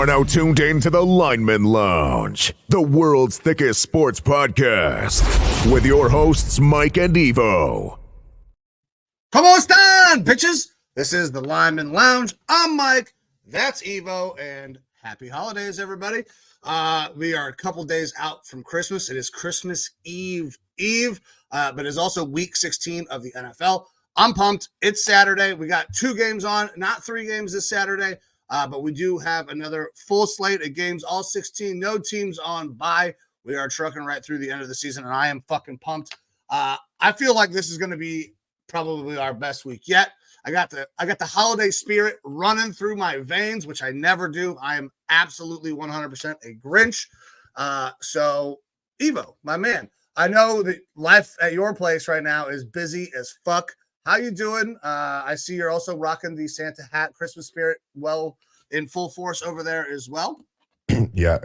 are now tuned in to the Lineman Lounge, the world's thickest sports podcast, with your hosts, Mike and Evo. Come on, stand, bitches. This is the Lineman Lounge. I'm Mike. That's Evo, and happy holidays, everybody. We are a couple days out from Christmas. It is Christmas Eve, but it's also week 16 of the NFL. I'm pumped. It's Saturday. We got 2 games on, not 3 games this Saturday, but we do have another full slate of games, all 16, no teams on bye. We are trucking right through the end of the season, and I am fucking pumped. I feel like this is going to be probably our best week yet. I got the holiday spirit running through my veins, which I never do. I am absolutely 100% a Grinch. So, Evo, my man, I know that life at your place right now is busy as fuck. How you doing? I see you're also rocking the Santa hat, Christmas spirit, well in full force over there as well. Yeah,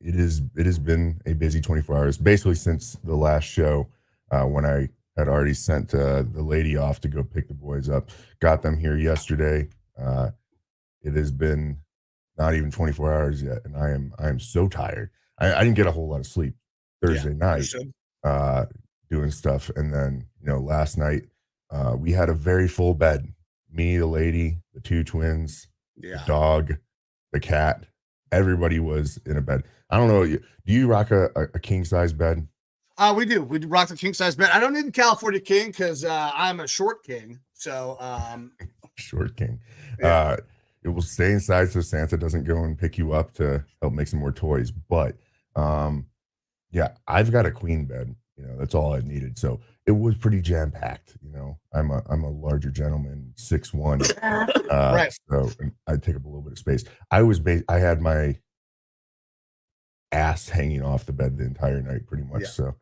it has been a busy 24 hours, basically since the last show, when I had already sent the lady off to go pick the boys up. Got them here yesterday. It has been not even 24 hours yet, and I am so tired. I didn't get a whole lot of sleep Thursday night doing stuff, and then last night we had a very full bed. Me, the lady, the 2 twins, the dog, the cat. Everybody was in a bed. I don't know. Do you rock a king size bed? We do. We rock the king size bed. I don't need the California king because I'm a short king. So short king. Yeah. It will stay inside so Santa doesn't go and pick you up to help make some more toys. But yeah, I've got a queen bed. That's all I needed. So it was pretty jam packed. I'm a larger gentleman, 6'1". Right. So I take up a little bit of space. I had my ass hanging off the bed the entire night, pretty much. Yeah. So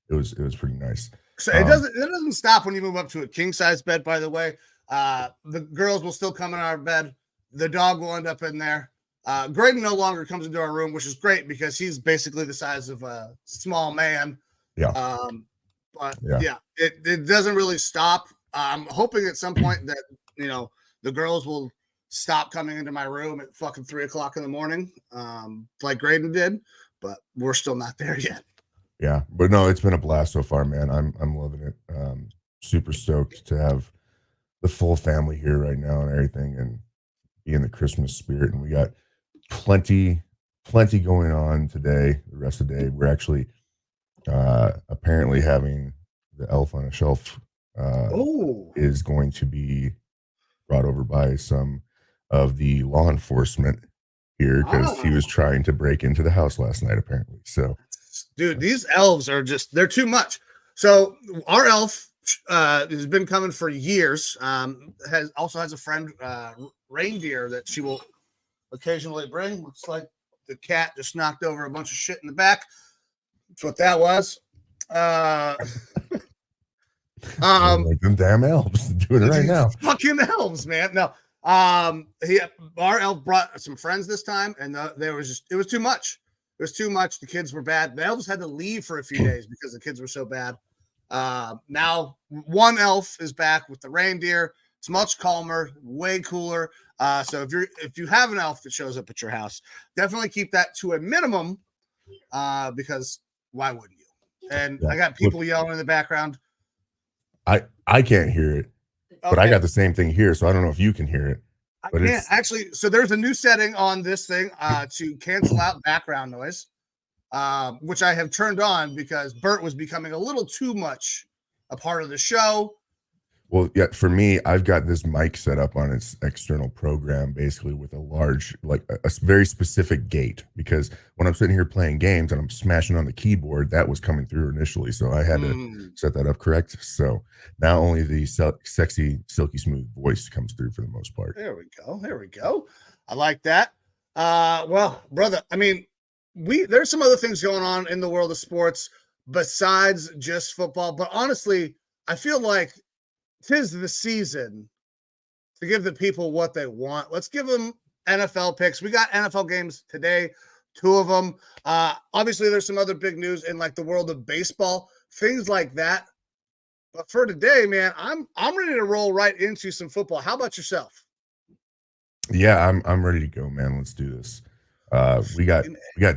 it was pretty nice. So it doesn't stop when you move up to a king size bed. By the way, the girls will still come in our bed. The dog will end up in there. Graydon no longer comes into our room, which is great because he's basically the size of a small man. Yeah. It doesn't really stop. I'm hoping at some point that the girls will stop coming into my room at fucking 3:00 in the morning, like Graydon did, but we're still not there yet. Yeah, but no, it's been a blast so far, man. I'm loving it. Super stoked to have the full family here right now and everything, and be in the Christmas spirit. And we got plenty going on today. The rest of the day, we're actually apparently having the elf on a shelf is going to be brought over by some of the law enforcement here because he was trying to break into the house last night, apparently. So, dude, these elves are they're too much. So our elf has been coming for years. Has a friend, reindeer, that she will occasionally bring. Looks like the cat just knocked over a bunch of shit in the back. That's what that was. like them damn elves doing it right now. Fucking elves, man. No. Our elf brought some friends this time, and it was too much. It was too much. The kids were bad. The elves had to leave for a few days because the kids were so bad. Now one elf is back with the reindeer. It's much calmer, way cooler. So if you have an elf that shows up at your house, definitely keep that to a minimum, because why wouldn't you? And I got people yelling in the background. I can't hear it, but I got the same thing here, so I don't know if you can hear it. But I can't actually. So there's a new setting on this thing to cancel out background noise, which I have turned on because Bert was becoming a little too much a part of the show. Well, yeah, for me, I've got this mic set up on its external program, basically with a large, like a very specific gate, because when I'm sitting here playing games and I'm smashing on the keyboard, that was coming through initially. So I had to set that up correct. So now only the sexy, silky smooth voice comes through for the most part. There we go. I like that. Well, brother, I mean, there's some other things going on in the world of sports besides just football. But honestly, I feel like 'tis the season to give the people what they want. Let's give them NFL picks. We got NFL games today, 2 of them. Obviously, there's some other big news in like the world of baseball, things like that. But for today, man, I'm ready to roll right into some football. How about yourself? Yeah, I'm ready to go, man. Let's do this. We got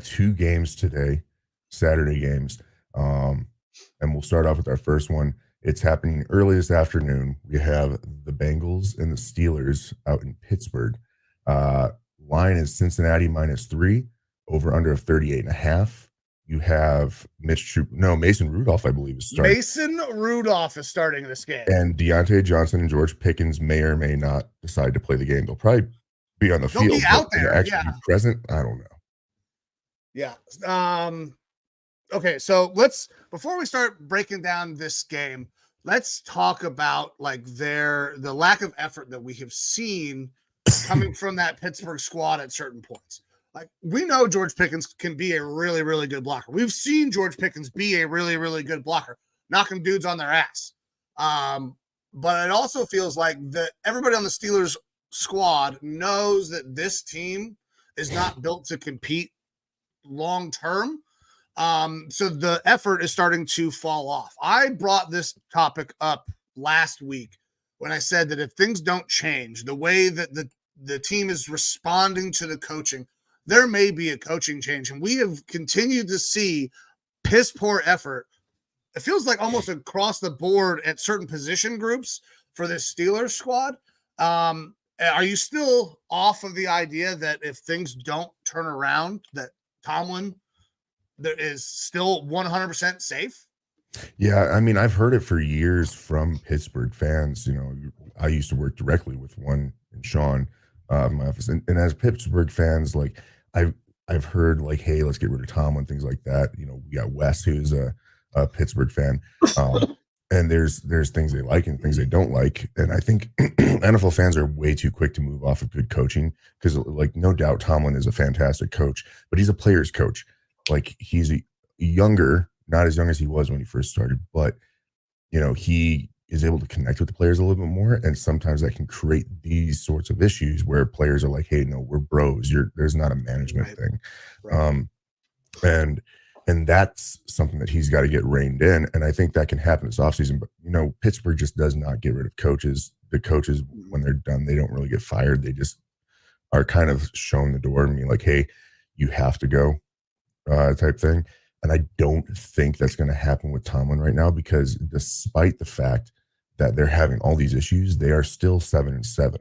2 games today, Saturday games. And we'll start off with our first one. It's happening early this afternoon. We have the Bengals and the Steelers out in Pittsburgh. Uh, Line is Cincinnati -3, over under of 38.5. You have Mason Rudolph, I believe, is starting. Mason Rudolph is starting this game. And Deontay Johnson and George Pickens may or may not decide to play the game. They'll probably be on the They'll field, be out but there, actually be present. I don't know. Yeah. Okay, so before we start breaking down this game, let's talk about like the lack of effort that we have seen coming from that Pittsburgh squad at certain points. Like, we know George Pickens can be a really, really good blocker. We've seen George Pickens be a really, really good blocker, knocking dudes on their ass. But it also feels like that everybody on the Steelers squad knows that this team is not built to compete long term. So the effort is starting to fall off. I brought this topic up last week when I said that if things don't change, the way that the team is responding to the coaching, there may be a coaching change. And we have continued to see piss poor effort. It feels like almost across the board at certain position groups for this Steelers squad. Are you still off of the idea that if things don't turn around, that Tomlin that is still 100% safe? Yeah, I mean, I've heard it for years from Pittsburgh fans. I used to work directly with one in Sean, in my office, and as Pittsburgh fans, like I've heard like, hey, let's get rid of Tomlin, things like that. We got Wes, who's a Pittsburgh fan, and there's things they like and things they don't like, and I think NFL fans are way too quick to move off of good coaching because, like, no doubt Tomlin is a fantastic coach, but he's a player's coach. Like, he's younger, not as young as he was when he first started, but he is able to connect with the players a little bit more, and sometimes that can create these sorts of issues where players are like, hey, no, we're bros. There's not a management thing. Right. And that's something that he's got to get reined in, and I think that can happen this offseason. But Pittsburgh just does not get rid of coaches. The coaches, when they're done, they don't really get fired. They just are kind of shown the door and being like, hey, you have to go, type thing. And I don't think that's going to happen with Tomlin right now, because despite the fact that they're having all these issues, they are still 7-7.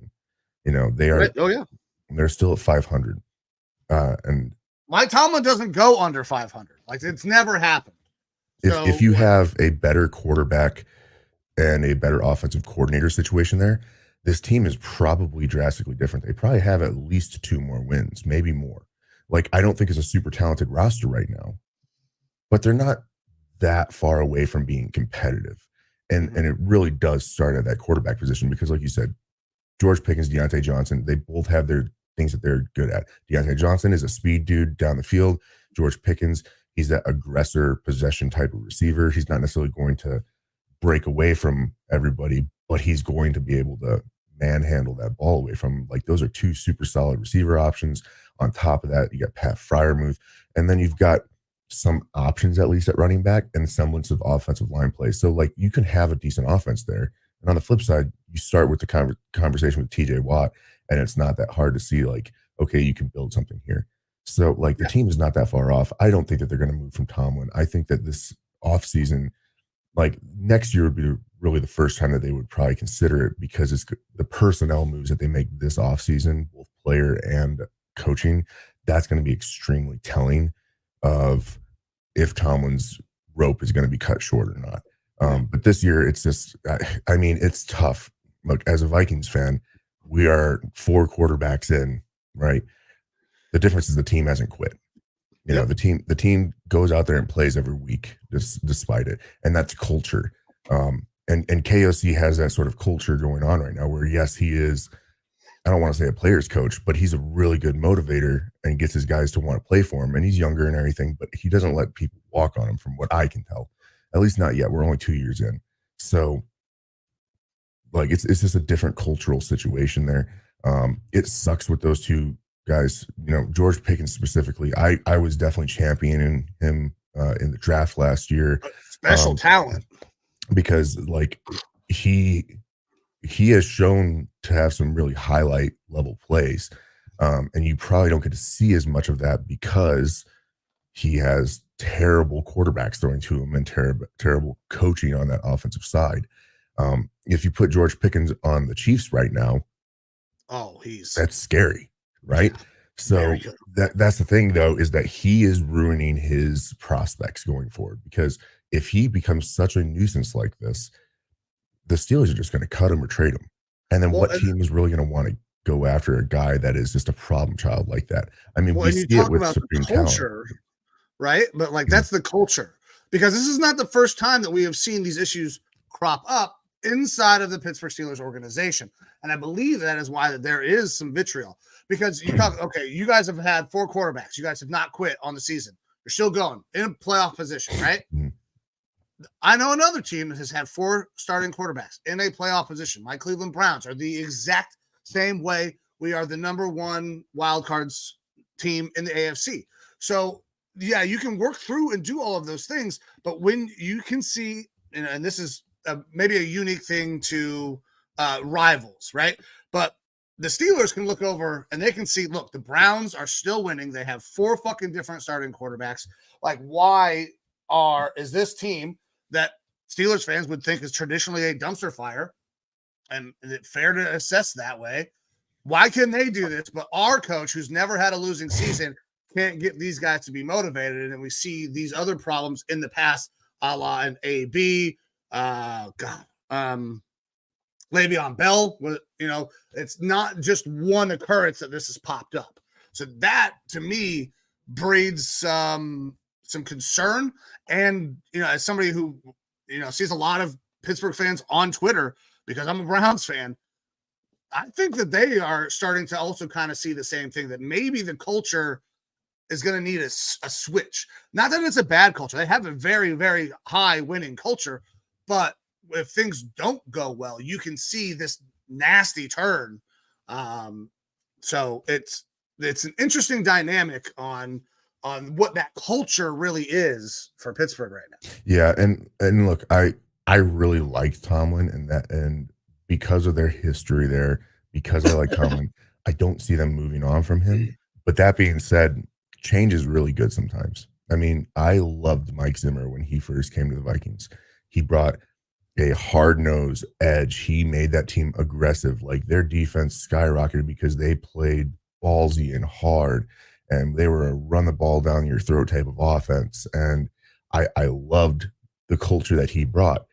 They are. Right. Oh yeah, they're still at 500. And Mike Tomlin doesn't go under 500. Like, it's never happened. If you have a better quarterback and a better offensive coordinator situation there, this team is probably drastically different. They probably have at least 2 more wins, maybe more. Like, I don't think it's a super talented roster right now, but they're not that far away from being competitive. And it really does start at that quarterback position, because like you said, George Pickens, Deontay Johnson, they both have their things that they're good at. Deontay Johnson is a speed dude down the field. George Pickens, he's that aggressor possession type of receiver. He's not necessarily going to break away from everybody, but he's going to be able to manhandle that ball away from. Like, those are 2 super solid receiver options. On top of that, you got Pat Freiermuth, and then you've got some options at least at running back and semblance of offensive line play. So, like, you can have a decent offense there. And on the flip side, you start with the conversation with TJ Watt, and it's not that hard to see, like, okay, you can build something here. So, like, the team is not that far off. I don't think that they're going to move from Tomlin. I think that this offseason, like, next year would be really the first time that they would probably consider it, because it's the personnel moves that they make this offseason, both player and coaching. That's going to be extremely telling of if Tomlin's rope is going to be cut short or not. But this year, it's just, I mean, it's tough. Look, as a Vikings fan, we are 4 quarterbacks in, right? The difference is the team hasn't quit. The team goes out there and plays every week, despite it. And that's culture. And KOC has that sort of culture going on right now where, yes, he is, I don't want to say a player's coach, but he's a really good motivator and gets his guys to want to play for him. And he's younger and everything, but he doesn't let people walk on him, from what I can tell. At least not yet. We're only 2 years in. So, like, it's just a different cultural situation there. It sucks with those 2 guys. George Pickens specifically, I was definitely championing him in the draft last year. Special talent. Because, like, he he has shown to have some really highlight level plays. And you probably don't get to see as much of that because he has terrible quarterbacks throwing to him and terrible coaching on that offensive side. If you put George Pickens on the Chiefs right now, that's scary, right? Yeah, So very good. that's the thing, though, is that he is ruining his prospects going forward, because if he becomes such a nuisance like this, the Steelers are just going to cut him or trade him. And then what team is really going to want to go after a guy that is just a problem child like that? I mean, we and you see it talk with about the supreme talent. culture, right? But like, Mhm. that's the culture, because this is not the first time that we have seen these issues crop up inside of the Pittsburgh Steelers organization. And I believe that is why that there is some vitriol, because you talk, okay, you guys have had 4 quarterbacks. You guys have not quit on the season. You're still going in a playoff position, right? Mhm. I know another team that has had 4 starting quarterbacks in a playoff position. My Cleveland Browns are the exact same way. We are the number 1 wild cards team in the AFC. So yeah, you can work through and do all of those things, but when you can see, and this is maybe a unique thing to rivals, right? But the Steelers can look over and they can see, look, the Browns are still winning. They have 4 fucking different starting quarterbacks. Like, why is this team that Steelers fans would think is traditionally a dumpster fire, and is it fair to assess that way? Why can they do this, but our coach, who's never had a losing season, can't get these guys to be motivated? And we see these other problems in the past, a la an AB, Le'Veon Bell. It's not just one occurrence that this has popped up. So that, to me, breeds some concern. And as somebody who sees a lot of Pittsburgh fans on Twitter, because I'm a Browns fan, I think that they are starting to also kind of see the same thing, that maybe the culture is going to need a switch. Not that it's a bad culture. They have a very, very high winning culture, but if things don't go well, you can see this nasty turn. So it's an interesting dynamic on what that culture really is for Pittsburgh right now. Yeah, and look, I really like Tomlin, and because of their history there, because I like Tomlin, I don't see them moving on from him. But that being said, change is really good sometimes. I mean, I loved Mike Zimmer when he first came to the Vikings. He brought a hard-nosed edge. He made that team aggressive. Like, their defense skyrocketed because they played ballsy and hard, and they were a run the ball down your throat type of offense. And I loved the culture that he brought,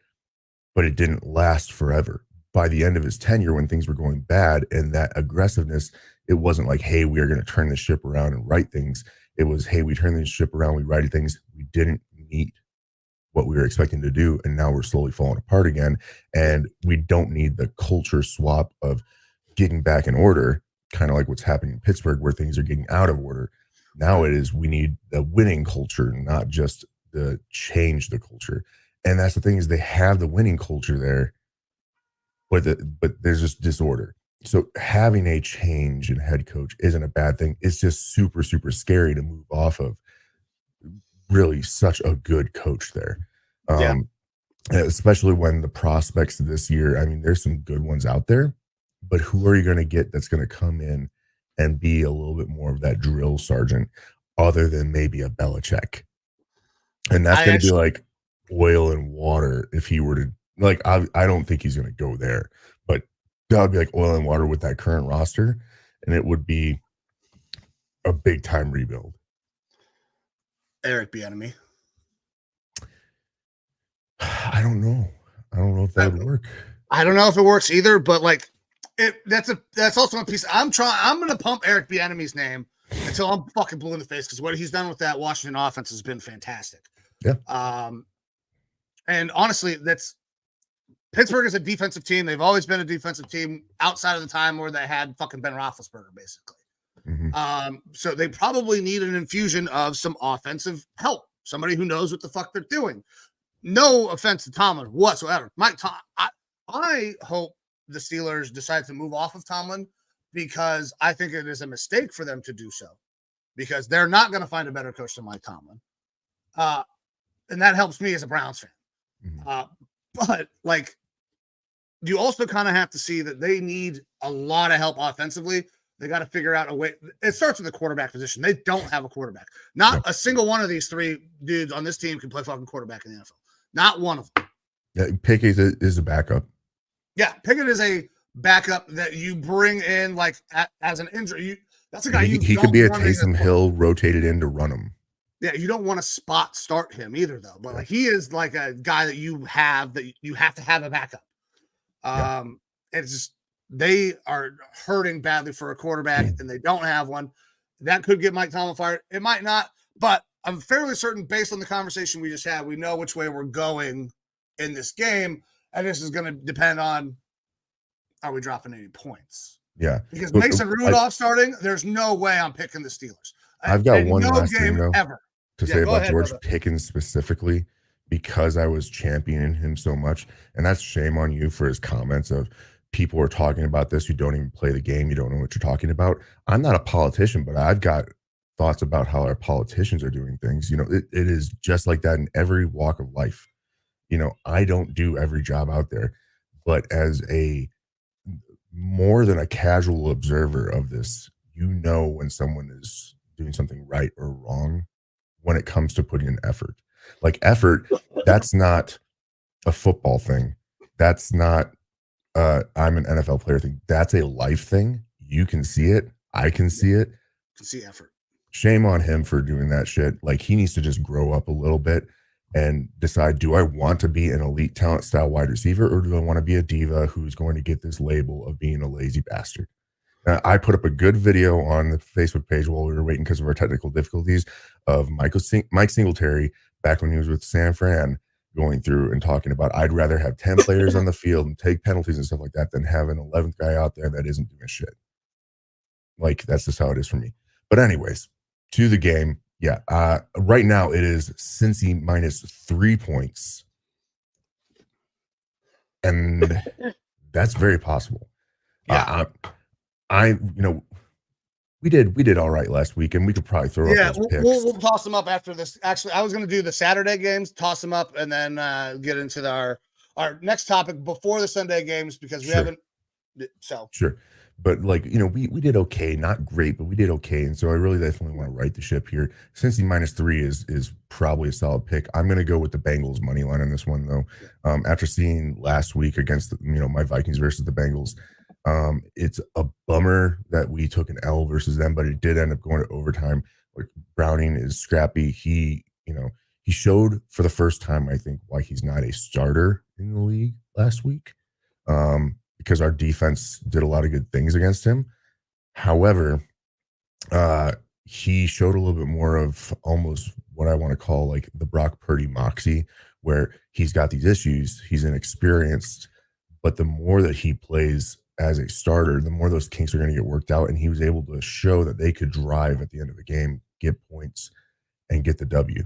but it didn't last forever. By the end of his tenure, when things were going bad, and that aggressiveness, it wasn't like, hey, we are going to turn the ship around and right things. It was, hey, we turn the ship around, we righted things. We didn't meet what we were expecting to do, and now we're slowly falling apart again. And we don't need the culture swap of getting back in order, kind of like what's happening in Pittsburgh, where things are getting out of order. Now it is, we need the winning culture, not just the change the culture. And that's the thing, is they have the winning culture there, but there's just disorder. So having a change in head coach isn't a bad thing. It's just super, super scary to move off of really such a good coach there. Yeah. Especially when the prospects this year, I mean, there's some good ones out there, but who are you going to get that's going to come in and be a little bit more of that drill sergeant, other than maybe a Belichick? And that's going to be like oil and water if he were to, like, I don't think he's going to go there, but that would be like oil and water with that current roster, and it would be a big time rebuild. Eric Bieniemy. I don't know. I don't know if that would work. I don't know if it works either, but like, that's also a piece. I'm going to pump Eric Bieniemy's name until I'm fucking blue in the face, because what he's done with that Washington offense has been fantastic. Yeah. And honestly, Pittsburgh is a defensive team. They've always been a defensive team outside of the time where they had fucking Ben Roethlisberger, basically. Mm-hmm. So they probably need an infusion of some offensive help, somebody who knows what the fuck they're doing. No offense to Tomlin whatsoever. I hope the Steelers decide to move off of Tomlin, because I think it is a mistake for them to do so, because they're not going to find a better coach than Mike Tomlin. And that helps me as a Browns fan. Mm-hmm. But like, you also kind of have to see that they need a lot of help offensively. They got to figure out a way. It starts with the quarterback position. They don't have a quarterback. Not a single one of these three dudes on this team can play fucking quarterback in the NFL. Not one of them. Yeah, Pickett is a backup. Yeah, Pickett is a backup that you bring in like as an injury. That's a guy he could be a Taysom Hill rotated in to run him. Yeah, you don't want to spot start him either, though. But like he is like a guy that you have to have a backup. It's just they are hurting badly for a quarterback, and they don't have one. That could get Mike Tomlin fired. It might not, but I'm fairly certain, based on the conversation we just had, we know which way we're going in this game, and this is going to depend on are we dropping any points? Yeah, because Mason Rudolph starting, there's no way I'm picking the Steelers. I've got one last thing though ever to say about George Pickens specifically, because I was championing him so much, and that's shame on you for his comments of people are talking about this, you don't even play the game, you don't know what you're talking about. I'm not a politician, but I've got thoughts about how our politicians are doing things. It is just like that in every walk of life. I don't do every job out there, but as a more than a casual observer of this, when someone is doing something right or wrong when it comes to putting in effort. Like effort, that's not a football thing. That's not I'm an NFL player thing. That's a life thing. You can see it. I can see it. To see effort. Shame on him for doing that shit. Like he needs to just grow up a little bit and decide, do I want to be an elite talent style wide receiver, or do I want to be a diva who's going to get this label of being a lazy bastard? I put up a good video on the Facebook page while we were waiting because of our technical difficulties of Mike Singletary back when he was with San Fran, going through and talking about I'd rather have 10 players on the field and take penalties and stuff like that than have an 11th guy out there that isn't doing shit. Like, that's just how it is for me. But anyways, to the game. Yeah. Right now it is Cincy minus 3 points. And that's very possible. Yeah. We did all right last week, and we could probably throw up those picks. We'll toss them up after this. Actually, I was going to do the Saturday games, toss them up, and then get into our next topic before the Sunday games because we haven't. So sure, but we did okay, not great, but we did okay, and so I really definitely want to right the ship here. Cincy minus 3 is probably a solid pick. I'm going to go with the Bengals money line on this one though. After seeing last week against my Vikings versus the Bengals. It's a bummer that we took an L versus them, but it did end up going to overtime. Like Browning is scrappy. He showed for the first time, I think, why he's not a starter in the league last week, because our defense did a lot of good things against him. However, he showed a little bit more of almost what I want to call like the Brock Purdy moxie, where he's got these issues, he's inexperienced, but the more that he plays as a starter, the more those kinks are going to get worked out. And he was able to show that they could drive at the end of the game, get points, and get the W.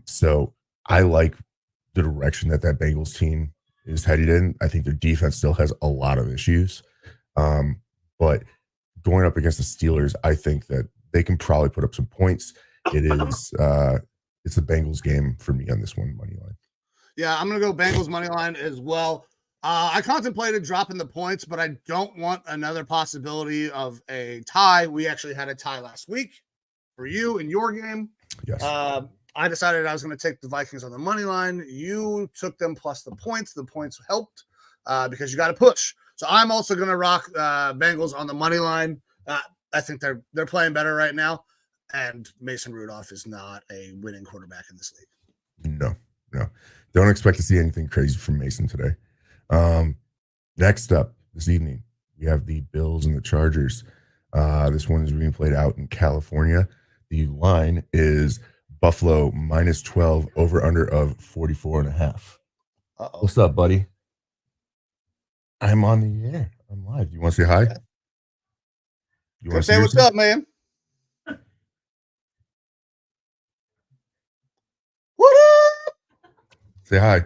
So I like the direction that Bengals team is headed in. I think their defense still has a lot of issues. But going up against the Steelers, I think that they can probably put up some points. It is it's a Bengals game for me on this one, money line. Yeah, I'm going to go Bengals money line as well. I contemplated dropping the points, but I don't want another possibility of a tie. We actually had a tie last week for you in your game. Yes. I decided I was going to take the Vikings on the money line. You took them plus the points. The points helped because you got to push. So I'm also going to rock Bengals on the money line. I think they're playing better right now, and Mason Rudolph is not a winning quarterback in this league. No. Don't expect to see anything crazy from Mason today. Next up this evening, we have the Bills and the Chargers. This one is being played out in California. The line is Buffalo minus 12, over under of 44.5. What's up, buddy? I'm on the air. I'm live. Do you want to say hi? You want to say what's up, man? What up? Say hi.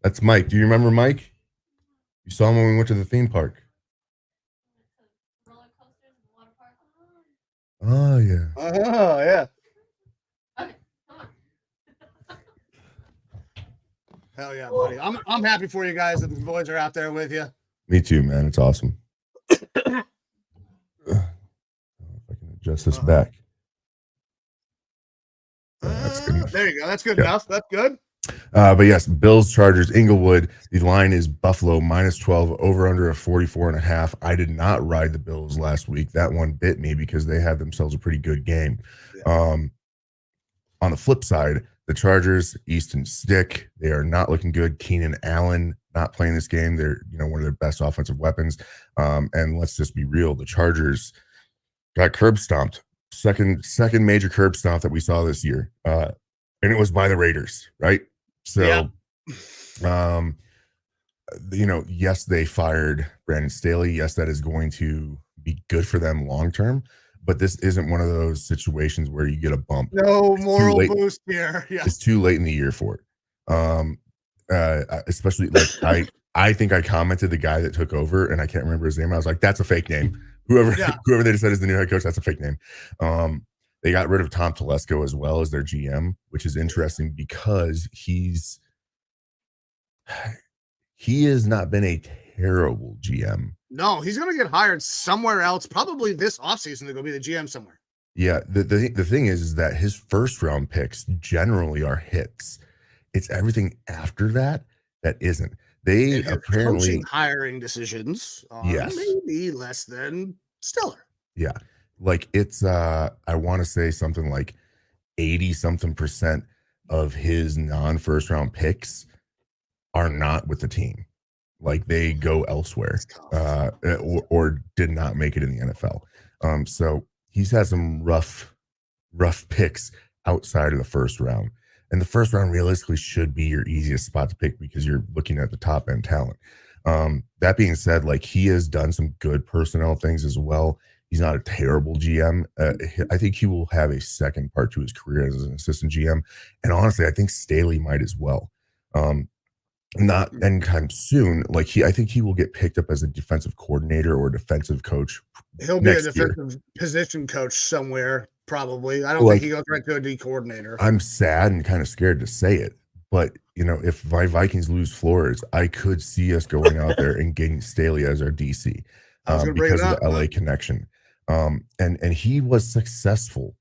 That's Mike. Do you remember Mike? You saw him when we went to the theme park. Oh, yeah. Oh, yeah. Hell yeah, buddy. I'm happy for you guys that the boys are out there with you. Me too, man. It's awesome. If I can adjust this back. That's good enough. There you go. That's good enough. That's good. But yes, Bills, Chargers, Inglewood. The line is Buffalo -12, over under a 44.5. I did not ride the Bills last week. That one bit me because they had themselves a pretty good game. Yeah. On the flip side, the Chargers, Easton Stick, they are not looking good. Keenan Allen not playing this game. They're one of their best offensive weapons. And let's just be real, the Chargers got curb stomped. Second major curb stomp that we saw this year. And it was by the Raiders, right? So, yes, they fired Brandon Staley. Yes, that is going to be good for them long term. But this isn't one of those situations where you get a bump. No moral boost here. Yeah. It's too late in the year for it. Especially like I think I commented the guy that took over, and I can't remember his name. I was like, "That's a fake name." Whoever they decided is the new head coach, that's a fake name. They got rid of Tom Telesco as well as their GM, which is interesting because he has not been a terrible GM. No, he's going to get hired somewhere else, probably this offseason to go be the GM somewhere. Yeah, the thing is that his first round picks generally are hits. It's everything after that isn't. They apparently hiring decisions are maybe less than stellar. Yeah. Like it's I want to say something like 80-something% of his non-first round picks are not with the team. Like they go elsewhere or did not make it in the NFL. So he's had some rough picks outside of the first round. And the first round realistically should be your easiest spot to pick because you're looking at the top end talent. That being said, like he has done some good personnel things as well. He's not a terrible GM. I think he will have a second part to his career as an assistant GM. And honestly, I think Staley might as well. Not anytime soon. Like I think he will get picked up as a defensive coordinator or defensive coach. He'll be a defensive position coach somewhere, probably. I don't think he goes right to a D coordinator. I'm sad and kind of scared to say it, but if my Vikings lose Flores, I could see us going out there and getting Staley as our DC because of the LA connection. And he was successful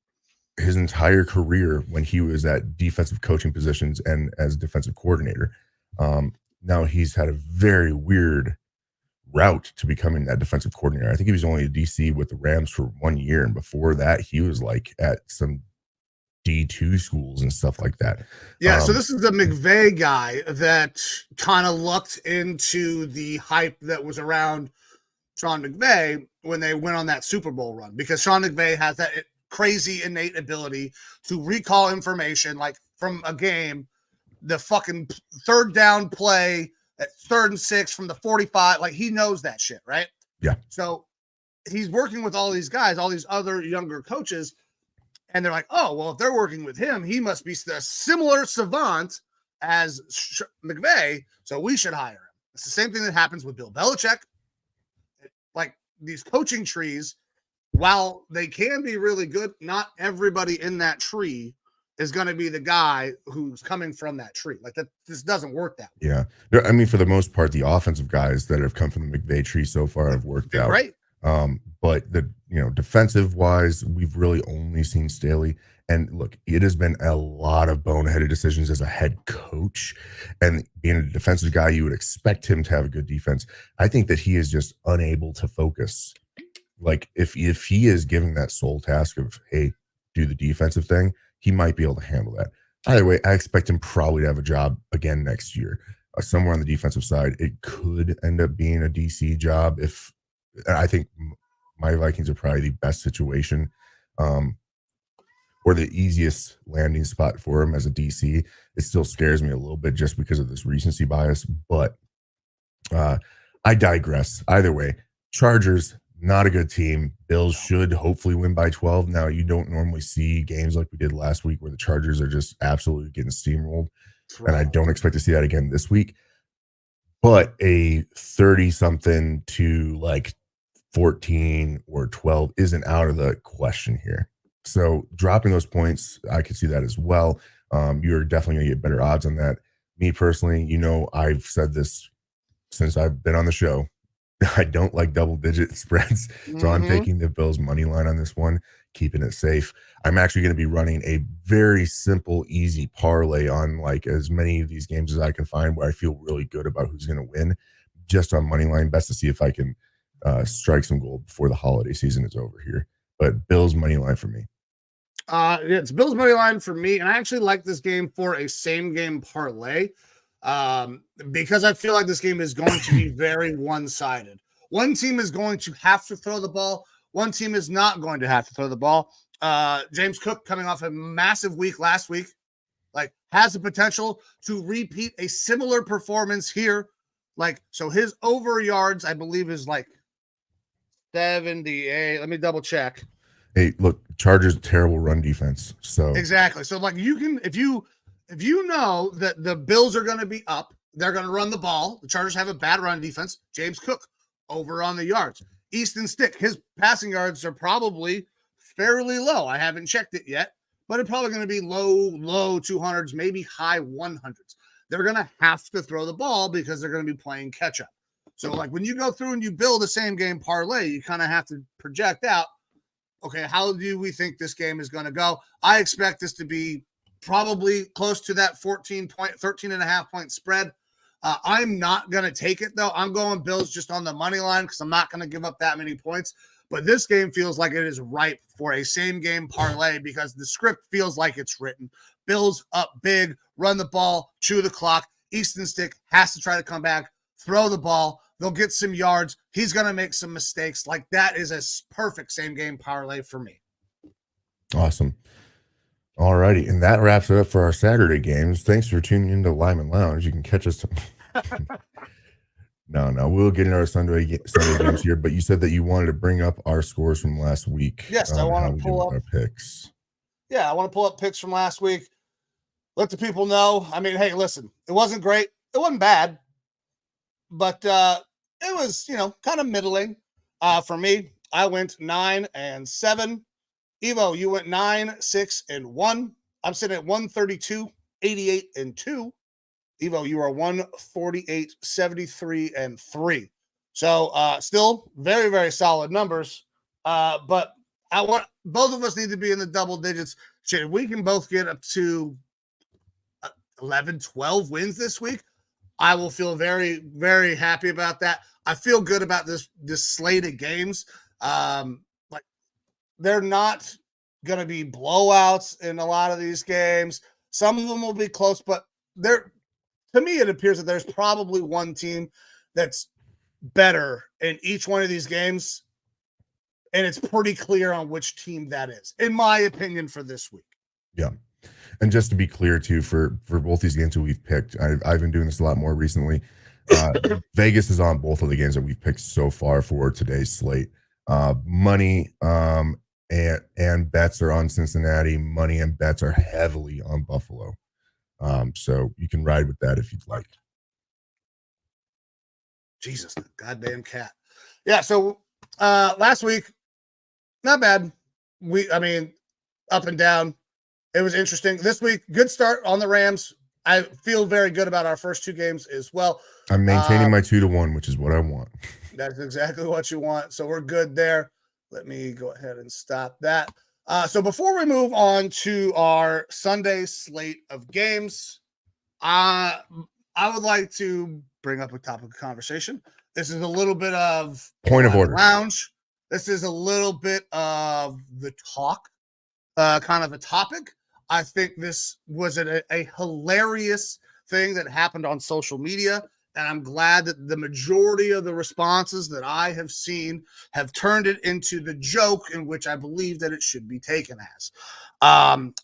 his entire career when he was at defensive coaching positions and as defensive coordinator. Now he's had a very weird route to becoming that defensive coordinator. I think he was only a DC with the Rams for 1 year. And before that, he was like at some D2 schools and stuff like that. Yeah. So this is the McVay guy that kind of lucked into the hype that was around Sean McVay when they went on that Super Bowl run, because Sean McVay has that crazy innate ability to recall information, like from a game, the fucking third down play at 3rd and 6 from the 45. Like he knows that shit, right? Yeah. So he's working with all these guys, all these other younger coaches, and they're like, oh, well, if they're working with him, he must be a similar savant as McVay, so we should hire him. It's the same thing that happens with Bill Belichick. Like these coaching trees, while they can be really good, not everybody in that tree is going to be the guy who's coming from that tree. Like that, this doesn't work that way. Yeah. I mean, for the most part, the offensive guys that have come from the McVay tree so far have worked out. Right. But the defensive wise, we've really only seen Staley. And look, it has been a lot of boneheaded decisions as a head coach. And being a defensive guy, you would expect him to have a good defense. I think that he is just unable to focus. Like if he is given that sole task of, hey, do the defensive thing, he might be able to handle that. Either way, I expect him probably to have a job again next year, somewhere on the defensive side. It could end up being a DC job. I think my Vikings are probably the best situation, or the easiest landing spot for him as a DC. It still scares me a little bit just because of this recency bias, but I digress. Either way, Chargers, not a good team. Bills should hopefully win by 12. Now, you don't normally see games like we did last week where the Chargers are just absolutely getting steamrolled. And I don't expect to see that again this week. But a 30-something to like 14 or 12 isn't out of the question here. So dropping those points, I could see that as well. You're definitely going to get better odds on that. me personally, I've said this since I've been on the show. I don't like double-digit spreads, so I'm taking the Bills money line on this one, keeping it safe. I'm actually going to be running a very simple, easy parlay on like as many of these games as I can find where I feel really good about who's going to win, just on money line bets to see if I can strike some gold before the holiday season is over here. But Bills money line for me. It's Bills money line for me, and I actually like this game for a same game parlay. Because I feel like this game is going to be very one-sided. One team is going to have to throw the ball. One team is not going to have to throw the ball. James Cook, coming off a massive week last week, has the potential to repeat a similar performance here. So his over yards, I believe, is 78. Let me double check. Hey, look, Chargers terrible run defense. So exactly. So you can, if you know that the Bills are going to be up, they're going to run the ball. The Chargers have a bad run defense. James Cook over on the yards. Easton Stick, his passing yards are probably fairly low. I haven't checked it yet, but it's probably going to be low 200s, maybe high 100s. They're going to have to throw the ball because they're going to be playing catch up. So when you go through and you build a same game parlay, you kind of have to project out, okay, how do we think this game is going to go? I expect this to be probably close to that 13.5 point spread. I'm not going to take it, though. I'm going Bills just on the money line because I'm not going to give up that many points. But this game feels like it is ripe for a same game parlay because the script feels like it's written. Bills up big, run the ball, chew the clock. Easton Stick has to try to come back, throw the ball. They'll get some yards. He's going to make some mistakes. That is a perfect same game parlay for me. Awesome. All righty. And that wraps it up for our Saturday games. Thanks for tuning into Lineman Lounge. You can catch us. No, we'll get into our Sunday games here. But you said that you wanted to bring up our scores from last week. Yes, I want to pull up our picks. Yeah, I want to pull up picks from last week. Let the people know. I mean, hey, listen, it wasn't great. It wasn't bad. But it was, kind of middling. For me, I went 9-7. Evo, you went 9-6-1. I'm sitting at 132, 88-2. Evo, you are 148, 73-3. So still very, very solid numbers. But I want both of us need to be in the double digits. Shit, if we can both get up to 11, 12 wins this week, I will feel very, very happy about that. I feel good about this slate of games. They're not going to be blowouts in a lot of these games. Some of them will be close, but to me, it appears that there's probably one team that's better in each one of these games, and it's pretty clear on which team that is, in my opinion, for this week. Yeah. And just to be clear, too, for both these games that we've picked, I've been doing this a lot more recently. Vegas is on both of the games that we've picked so far for today's slate. Money and bets are on Cincinnati. Money and bets are heavily on Buffalo. So you can ride with that if you'd like. Jesus, that goddamn cat. Yeah, so last week, not bad. Up and down. It was interesting. This week, good start on the Rams. I feel very good about our first two games as well. I'm maintaining my 2-1, which is what I want. That's exactly what you want. So we're good there. Let me go ahead and stop that. So before we move on to our Sunday slate of games, I would like to bring up a topic of conversation. This is a little bit of point of order lounge. This is a little bit of the talk, kind of a topic. I think this was a hilarious thing that happened on social media, and I'm glad that the majority of the responses that I have seen have turned it into the joke in which I believe that it should be taken as.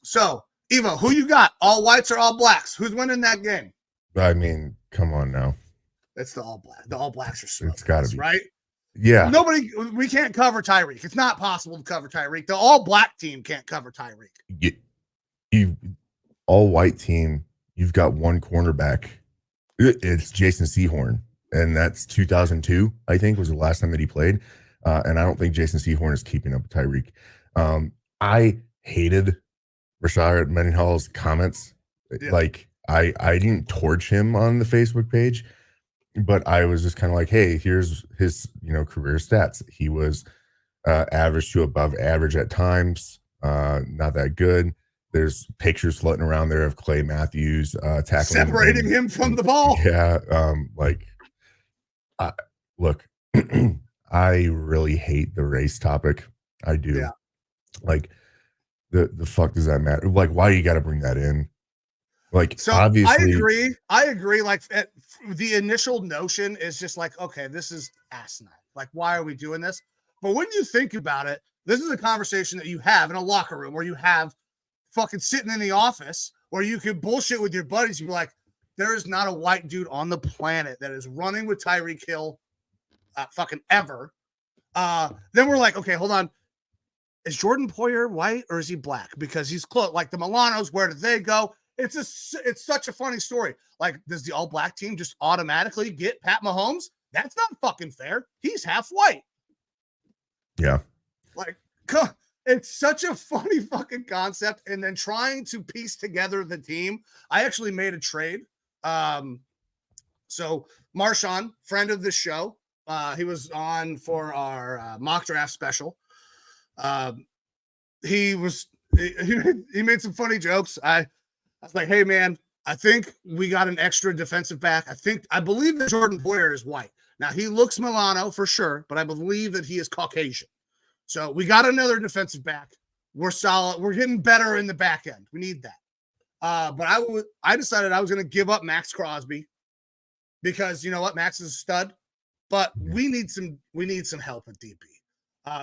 So, Evo, who you got? All whites or all blacks? Who's winning that game? I mean, come on now. It's the all black. The all blacks are smoking. It's got to be. Right? Yeah. We can't cover Tyreek. It's not possible to cover Tyreek. The all black team can't cover Tyreek. You all white team, you've got one cornerback. It's Jason Sehorn, and that's 2002, I think, was the last time that he played. And I don't think Jason Sehorn is keeping up with Tyreek. I hated Rashard Mendenhall's comments. Yeah. Like, I didn't torch him on the Facebook page, but I was just kind of like, hey, here's his, career stats. He was average to above average at times, not that good. There's pictures floating around there of Clay Matthews tackling separating him from the ball. Yeah, look, I really hate the race topic. I do. Yeah. Like, the fuck does that matter? Like, why do you got to bring that in? Like, So obviously, I agree. Like, the initial notion is just like, okay, this is asinine. Like, why are we doing this? But when you think about it, this is a conversation that you have in a locker room, where you have fucking sitting in the office, where you could bullshit with your buddies. You'd be like, there is not a white dude on the planet that is running with Tyreek Hill fucking ever. Then we're like, okay, hold on. Is Jordan Poyer white or is he black? Because he's close. Like the Milanos, where did they go? It's such a funny story. Like, does the all black team just automatically get Pat Mahomes? That's not fucking fair. He's half white. yeah. Like, it's such a funny fucking concept. And then trying to piece together the team. I actually made a trade. So Marshawn, friend of the show, he was on for our mock draft special. He made some funny jokes. I was like, hey man, I think we got an extra defensive back. I believe that Jordan Poyer is white. Now he looks Milano for sure, but I believe that he is Caucasian. So we got another defensive back. We're solid. We're getting better in the back end. We need that. But I decided I was going to give up Max Crosby, because you know what? Max is a stud, but we need some help at DP.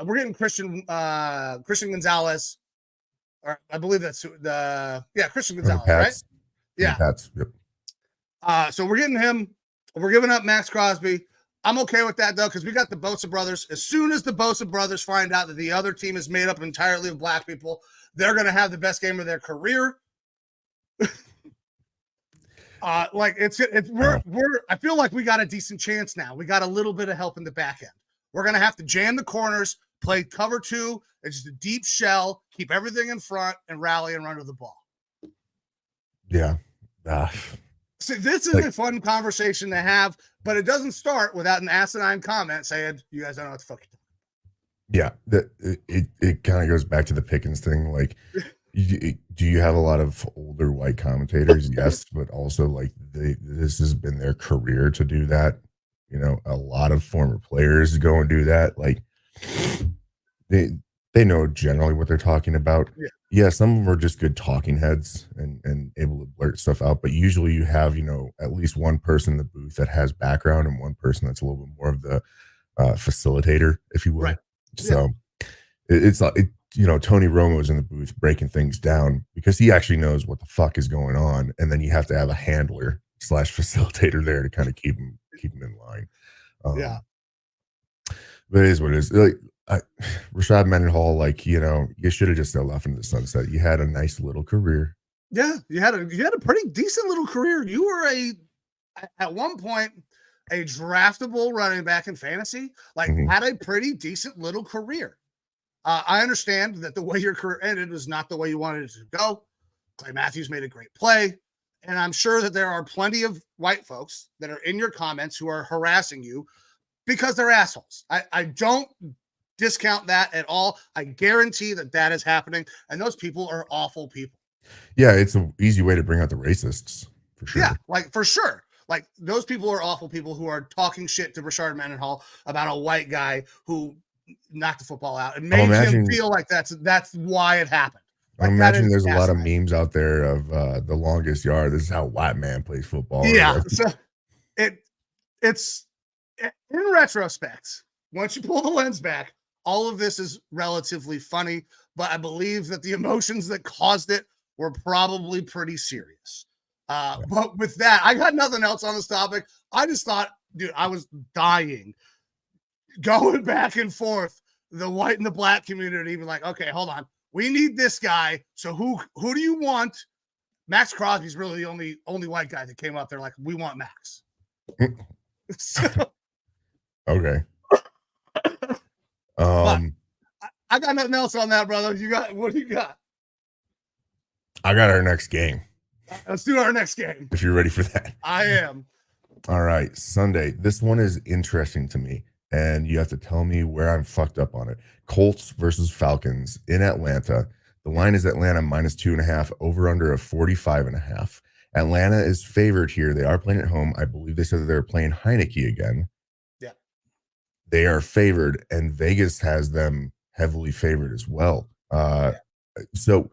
We're getting Christian Gonzalez, or I believe that's Christian Gonzalez, right? Yeah. Pats. Yep. So we're getting him. We're giving up Max Crosby. I'm okay with that though, because we got the Bosa brothers. As soon as the Bosa brothers find out that the other team is made up entirely of black people, they're going to have the best game of their career. I feel like we got a decent chance now. We got a little bit of help in the back end. We're going to have to jam the corners, play cover 2. It's just a deep shell, keep everything in front, and rally and run to the ball. Yeah. So this is a fun conversation to have, but it doesn't start without an asinine comment saying, you guys don't know what the fuck you're Yeah. It kind of goes back to the Pickens thing. Like, do you have a lot of older white commentators? Yes, but also like this has been their career to do that. A lot of former players go and do that. Like, they know generally what they're talking about. Yeah, some of them are just good talking heads and able to blurt stuff out. But usually you have, at least one person in the booth that has background and one person that's a little bit more of the facilitator, if you will. Right. So it's like, Tony Romo's in the booth breaking things down because he actually knows what the fuck is going on. And then you have to have a handler / facilitator there to kind of keep him in line. But it is what it is. Like, Rashad Mendenhall, like, you should have just left into the sunset. You had a nice little career. Yeah, you had a pretty decent little career. You were at one point a draftable running back in fantasy. Like, had a pretty decent little career. I understand that the way your career ended was not the way you wanted it to go. Clay Matthews made a great play. And I'm sure that there are plenty of white folks that are in your comments who are harassing you because they're assholes. I don't discount that at all. I guarantee that is happening. And those people are awful people. Yeah, it's an easy way to bring out the racists, for sure. Yeah, like, for sure. Like, those people are awful people who are talking shit to Rashard Mendenhall about a white guy who knocked the football out and made him feel like that's why it happened. Like, I imagine there's a lot of memes out there of the longest yard. This is how white man plays football. Yeah. So it's in retrospect, once you pull the lens back, all of this is relatively funny, but I believe that the emotions that caused it were probably pretty serious. But with that, I got nothing else on this topic. I just thought, dude, I was dying going back and forth, the white and the black community, be like, okay, hold on. We need this guy. So who do you want? Max Crosby's really the only white guy that came up there. Like, we want Max. Okay. I got nothing else on that, brother. What do you got? I got our next game. Let's do our next game. If you're ready for that. I am. All right, Sunday. This one is interesting to me, and you have to tell me where I'm fucked up on it. Colts versus Falcons in Atlanta. The line is Atlanta -2.5, over under of 45.5. Atlanta is favored here. They are playing at home. I believe they said that they're playing Heineke again. Yeah. They are favored, and Vegas has them heavily favored as well. So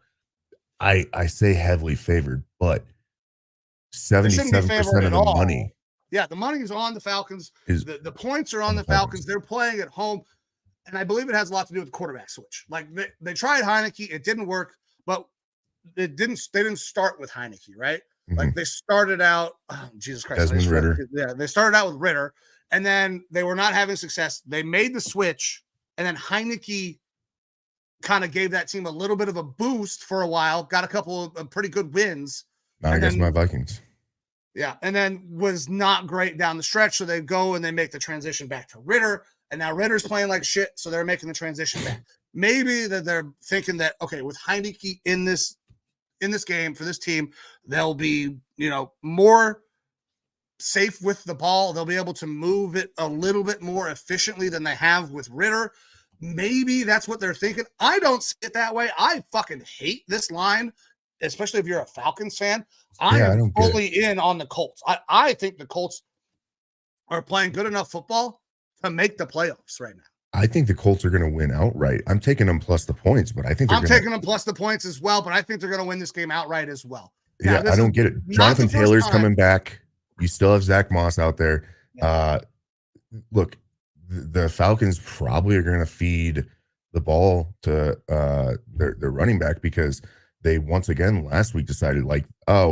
I say heavily favored, but 77% of the money. Yeah, the money is on the Falcons. The points are on the Falcons. They're playing at home. And I believe it has a lot to do with the quarterback switch. Like they tried Heineke, it didn't work, but they didn't start with Heineke, right? Mm-hmm. Like they started out, Jesus Christ. Desmond Ritter. Yeah, they started out with Ritter, and then they were not having success. They made the switch, and then Heineke kind of gave that team a little bit of a boost for a while, got a couple of pretty good wins. I guess my Vikings. Yeah, and then was not great down the stretch. So they go and they make the transition back to Ritter, and now Ritter's playing like shit, so they're making the transition back. Maybe that they're thinking that, okay, with Heineke in this game for this team, they'll be, more safe with the ball. They'll be able to move it a little bit more efficiently than they have with Ritter. Maybe that's what they're thinking. I don't see it that way. I fucking hate this line, especially if you're a Falcons fan. I am fully in on the Colts. I think the Colts are playing good enough football to make the playoffs right now. I think the Colts are going to win outright. I'm taking them plus the points, but I think I'm taking them plus the points as well, but I think they're going to win this game outright as well. Now, I don't get it. Jonathan Taylor's coming back. You still have Zach Moss out there. Yeah. Look, the Falcons probably are going to feed the ball to their running back because they once again last week decided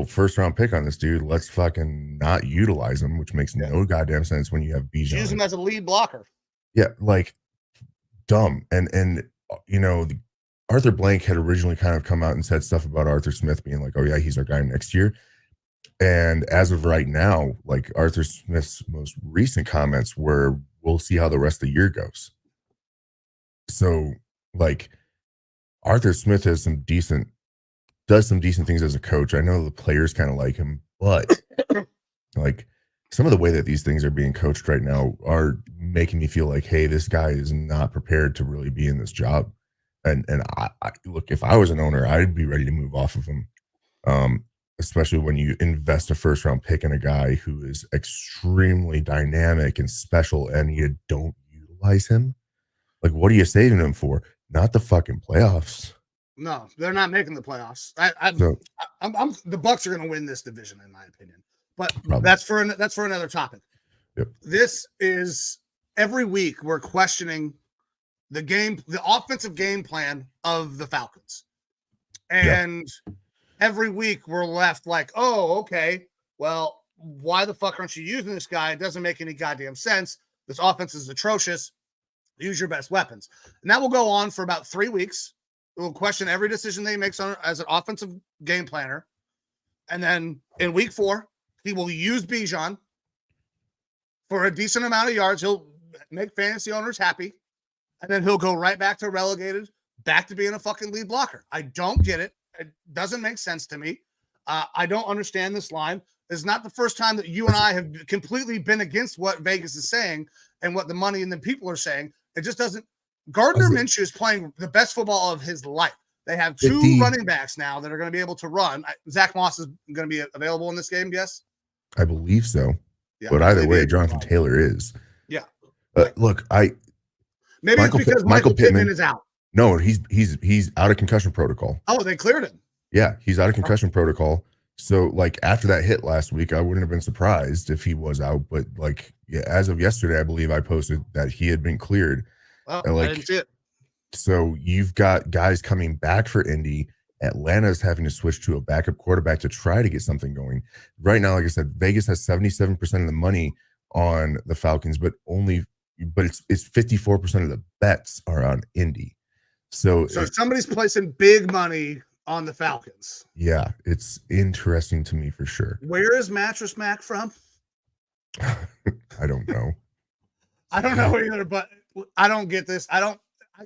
first round pick on this dude. Let's fucking not utilize him, which makes no goddamn sense when you have Bijan. Use him as a lead blocker. Yeah, dumb. And Arthur Blank had originally kind of come out and said stuff about Arthur Smith being like, oh yeah, he's our guy next year. And as of right now, Arthur Smith's most recent comments were, we'll see how the rest of the year goes. So Arthur Smith does some decent things as a coach. I know the players kind of like him, but some of the way that these things are being coached right now are making me feel like, hey, this guy is not prepared to really be in this job. And I look, if I was an owner, I'd be ready to move off of him. Especially when you invest a first round pick in a guy who is extremely dynamic and special and you don't utilize him. What are you saving him for? Not the fucking playoffs. No, they're not making the playoffs. The Bucs are going to win this division, in my opinion. But that's for another topic. Yep. This is every week we're questioning the offensive game plan of the Falcons, and every week we're left like, oh, okay, well, why the fuck aren't you using this guy? It doesn't make any goddamn sense. This offense is atrocious. Use your best weapons, and that will go on for about 3 weeks. We'll question every decision that he makes as an offensive game planner. And then in week 4, he will use Bijan for a decent amount of yards. He'll make fantasy owners happy. And then he'll go right back to relegated, back to being a fucking lead blocker. I don't get it. It doesn't make sense to me. I don't understand this line. It's not the first time that you and I have completely been against what Vegas is saying and what the money and the people are saying. It just doesn't. Gardner Minshew is playing the best football of his life. They have 2 running backs now that are going to be able to run. Zach Moss is going to be available in this game, yes? I believe so. Yeah, but either way, Jonathan Taylor is. Yeah. Look, maybe it's because Michael Pittman is out. No, he's out of concussion protocol. Oh, they cleared him. Yeah, he's out of concussion protocol. So, after that hit last week, I wouldn't have been surprised if he was out. But, as of yesterday, I believe I posted that he had been cleared. Well, I didn't see it. So you've got guys coming back for Indy. Atlanta's having to switch to a backup quarterback to try to get something going. Right now, like I said, Vegas has 77% of the money on the Falcons, but it's 54% of the bets are on Indy. So somebody's placing big money on the Falcons. Yeah, it's interesting to me for sure. Where is Mattress Mac from? I don't know. I don't know either, but I don't get this. I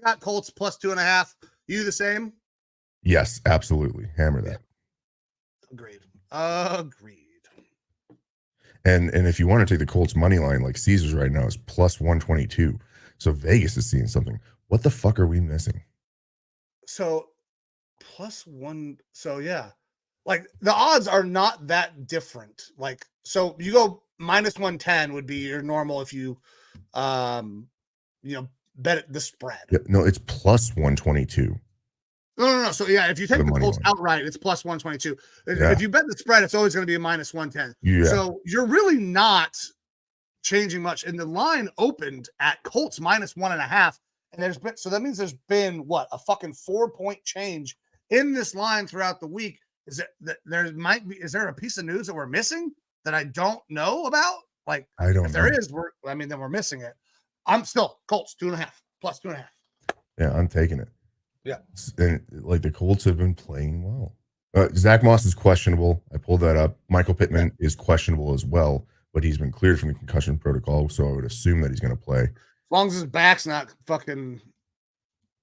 got Colts plus 2.5. You the same? Yes, absolutely. Hammer that. Agreed. Agreed. And if you want to take the Colts money line, like Caesars right now is plus 122. So Vegas is seeing something. What the fuck are we missing? So +1. So yeah, like the odds are not that different. Like, so you go -110 would be your normal if you, bet the spread. Yeah, no, it's plus 122. No. So yeah, if you For take the the money Colts line. outright, it's +122. Yeah. If you bet the spread, it's always going to be a -110. Yeah. So you're really not changing much. And the line opened at Colts -1.5. And so that means there's been what, a fucking 4-point change in this line throughout the week. Is there a piece of news that we're missing that I don't know about? Like, I don't if know. there is, then we're missing it. I'm still Colts 2.5 +2.5. Yeah, I'm taking it. Yeah. And like the Colts have been playing well. Zach Moss is questionable. I pulled that up. Michael Pittman is questionable as well, but he's been cleared from the concussion protocol, so I would assume that he's going to play. As long as his back's not fucking.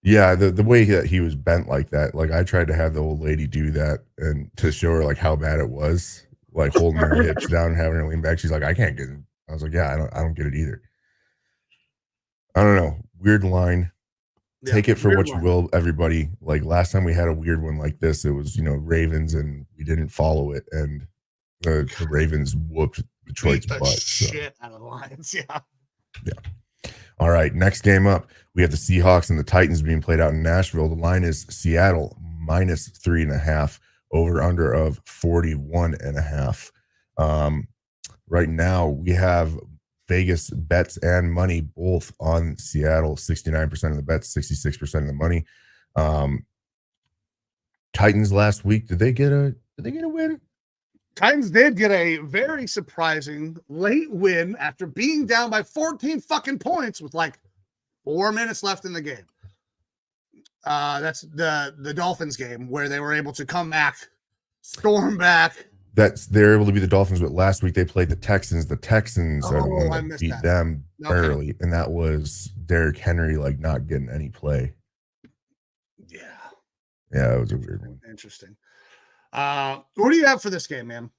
Yeah, the way that he was bent like that, like I tried to have the old lady do that and to show her like how bad it was, like holding her hips down and having her lean back. She's like, I can't get it. I was like, yeah, I don't get it either. I don't know. Weird line. Yeah, take it for what line. You will, everybody. Like last time we had a weird one like this, it was, Ravens, and we didn't follow it, and the Ravens whooped Detroit's butt. Shit out of the Lions, yeah. All right, next game up, we have the Seahawks and the Titans being played out in Nashville. The line is Seattle -3.5, over under of 41.5. Right now we have Vegas bets and money both on Seattle. 69% of the bets, 66% of the money. Titans last week, did they get a win? Titans did get a very surprising late win after being down by 14 fucking points with like 4 minutes left in the game. That's the Dolphins game where they were able to come back, storm back. They're able to be the Dolphins, but last week they played the Texans. The Texans are the one that beat them barely, and that was Derrick Henry like not getting any play. Yeah, it was a weird one. Interesting. What do you have for this game, man?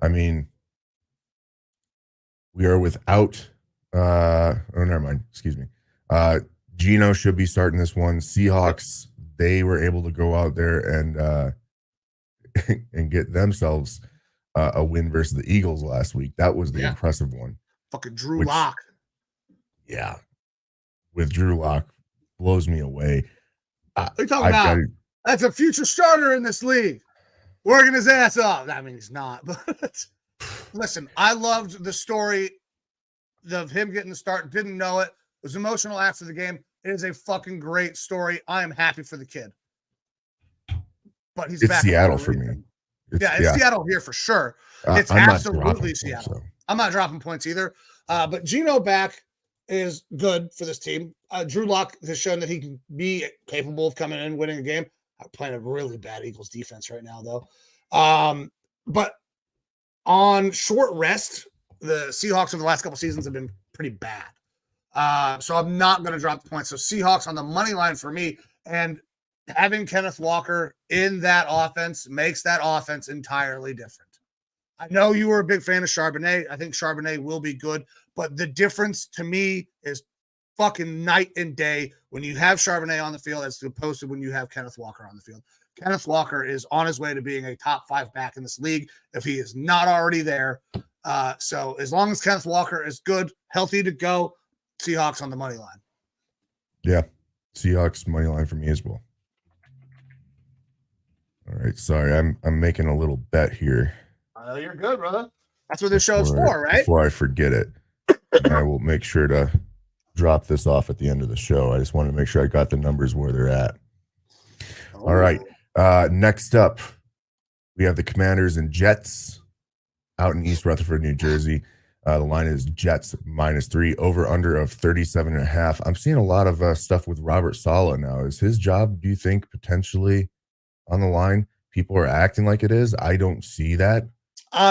I mean, we are without never mind. Excuse me. Geno should be starting this one. Seahawks, they were able to go out there and get themselves a win versus the Eagles last week. That was the impressive one. Fucking Drew Lock. Yeah. With Drew Lock, blows me away. What are you talking about? That's a future starter in this league. Working his ass off. I mean, he's not. But listen, I loved the story of him getting the start. Didn't know it. Was emotional after the game. It is a fucking great story. I am happy for the kid. But he's back. Seattle for me. It's Seattle here for sure. It's absolutely Seattle. Points, so. I'm not dropping points either. But Geno back is good for this team. Drew Lock has shown that he can be capable of coming in and winning a game. I'm playing a really bad Eagles defense right now, though. But on short rest, the Seahawks over the last couple seasons have been pretty bad. So I'm not going to drop the points. So Seahawks on the money line for me, and having Kenneth Walker in that offense makes that offense entirely different. I know you were a big fan of Charbonnet. I think Charbonnet will be good, but the difference to me is fucking night and day when you have Charbonnet on the field as opposed to when you have Kenneth Walker on the field. Kenneth Walker is on his way to being a top 5 back in this league if he is not already there. So as long as Kenneth Walker is good, healthy to go, Seahawks on the money line. Yeah, Seahawks money line for me as well. All right, sorry, I'm making a little bet here. You're good, brother. That's what this show's for, right? Before I forget it, I will make sure to drop this off at the end of the show. I just wanted to make sure I got the numbers where they're at. All right. Next up, we have the Commanders and Jets out in East Rutherford, New Jersey. The line is Jets -3, over under of 37.5. I'm seeing a lot of stuff with Robert Saleh now. Is his job, do you think, potentially on the line? People are acting like it is. I don't see that.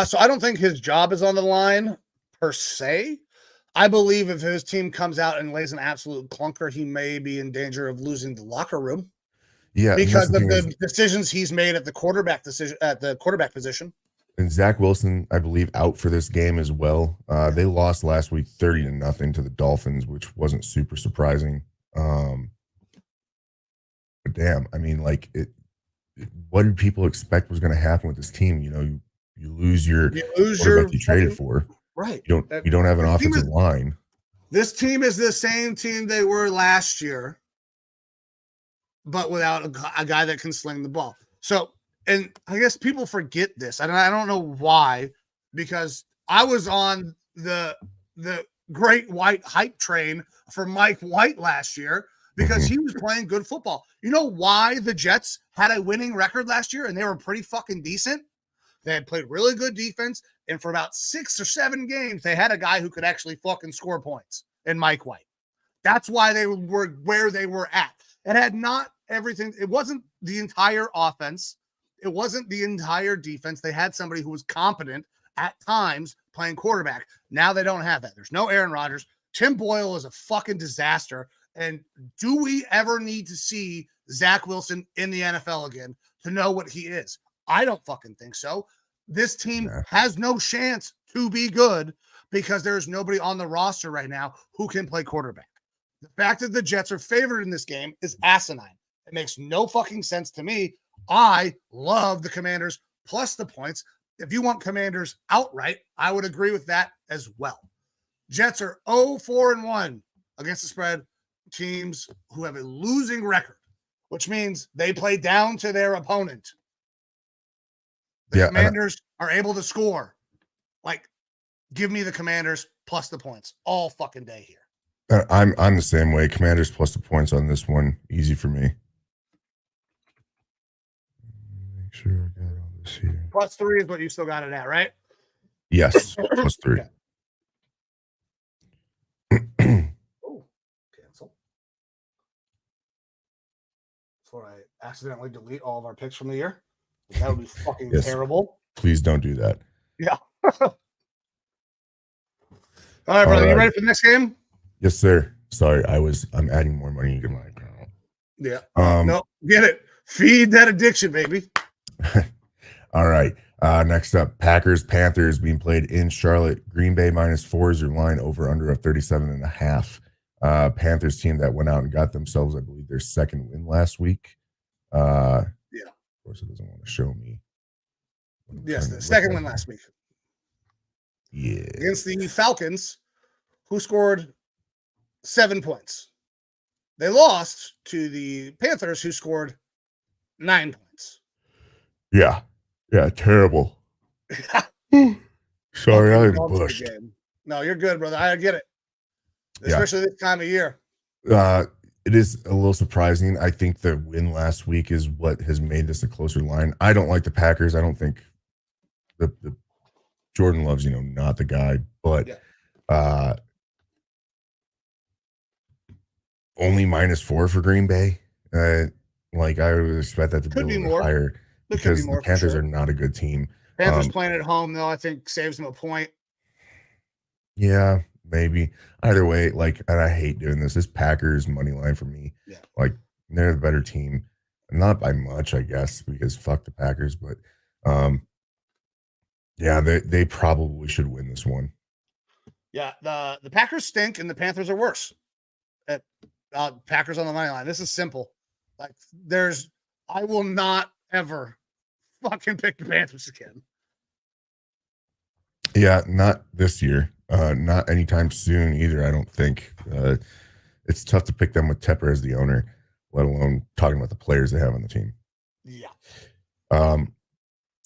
So I don't think his job is on the line per se. I believe if his team comes out and lays an absolute clunker, he may be in danger of losing the locker room. Yeah, because of the decisions he's made at the quarterback position. And Zach Wilson, I believe, out for this game as well. They lost last week 30-0 to the Dolphins, which wasn't super surprising. But damn, I mean, like, what did people expect was going to happen with this team? You know, you lose your quarterback you traded for. Right. You don't have an offensive line. This team is the same team they were last year, but without a guy that can sling the ball. So, and I guess people forget this. I don't know why, because I was on the great white hype train for Mike White last year because he was playing good football. You know why the Jets had a winning record last year and they were pretty fucking decent? They had played really good defense, and for about 6 or 7 games, they had a guy who could actually fucking score points in Mike White. That's why they were where they were at. It had not everything. It wasn't the entire offense. It wasn't the entire defense. They had somebody who was competent at times playing quarterback. Now they don't have that. There's no Aaron Rodgers. Tim Boyle is a fucking disaster. And do we ever need to see Zach Wilson in the NFL again to know what he is? I don't fucking think so. This team has no chance to be good because there's nobody on the roster right now who can play quarterback. The fact that the Jets are favored in this game is asinine. It makes no fucking sense to me. I love the Commanders plus the points. If you want Commanders outright, I would agree with that as well. Jets are 0-4-1 against the spread. Teams who have a losing record, which means they play down to their opponent. The Commanders are able to score. Like, give me the Commanders plus the points all fucking day here. I'm the same way. Commanders plus the points on this one. Easy for me. Make sure I got all this here. +3 is what you still got it at, right? Yes, +3. Oh, cancel. Before I accidentally delete all of our picks from the year. That would be fucking terrible. Please don't do that. Yeah. All right, brother. You ready for the next game? Yes, sir. Sorry, I'm adding more money into my account. Yeah. No, get it. Feed that addiction, baby. All right. Next up, Packers, Panthers being played in Charlotte. Green Bay -4 is your line, over under of 37.5. Panthers team that went out and got themselves, I believe, their second win last week. Of course, it doesn't want to show me. Yes, the second win last week. Yeah. Against the Falcons, who scored 7 points. They lost to the Panthers, who scored 9 points. Yeah. Yeah, terrible. Sorry, I'm bushed. No, you're good, brother. I get it. Especially this time of year. It is a little surprising. I think the win last week is what has made this a closer line. I don't like the Packers. I don't think the Jordan Love's, not the guy, but only -4 for Green Bay. I would expect that to be a little bit higher because the Panthers are not a good team. Panthers playing at home, though, I think saves them a point. Yeah, maybe. Either way, and I hate doing this. This Packers money line for me. Yeah. They're the better team. Not by much, I guess, because fuck the Packers, but they probably should win this one. Yeah, the Packers stink and the Panthers are worse. Packers on the money line. This is simple. I will not ever fucking pick the Panthers again. Yeah, not this year. Not anytime soon either, I don't think. It's tough to pick them with Tepper as the owner, let alone talking about the players they have on the team. Yeah. All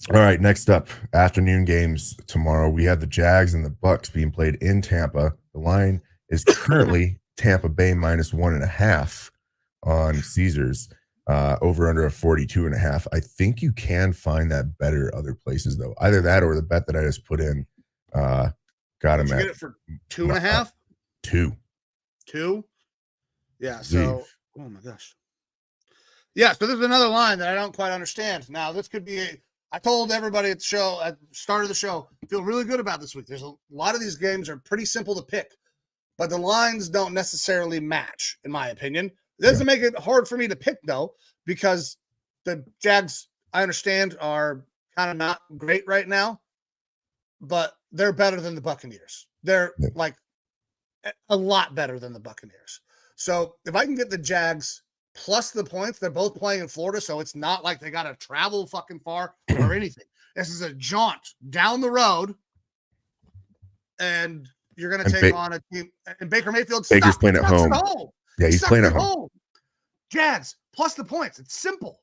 right, next up, afternoon games tomorrow. We have the Jags and the Bucks being played in Tampa. The line is currently Tampa Bay -1.5 on Caesars. Over under of 42.5. I think you can find that better other places though. Either that or the bet that I just put in. Got him at. Get it for 2.5. 2. Yeah. So, oh my gosh. Yeah. So there's another line that I don't quite understand. Now this could be. I told everybody at the show at the start of the show, feel really good about this week. There's a lot of these games are pretty simple to pick, but the lines don't necessarily match, in my opinion. doesn't make it hard for me to pick, though, because the Jags, I understand, are kind of not great right now, but they're better than the Buccaneers. They're like a lot better than the Buccaneers. So if I can get the Jags plus the points, they're both playing in Florida, so it's not like they got to travel fucking far or anything. This is a jaunt down the road, and you're going to take on a team. And Baker Mayfield Baker's playing at home. Yeah, he's playing at home. Jags plus the points. It's simple.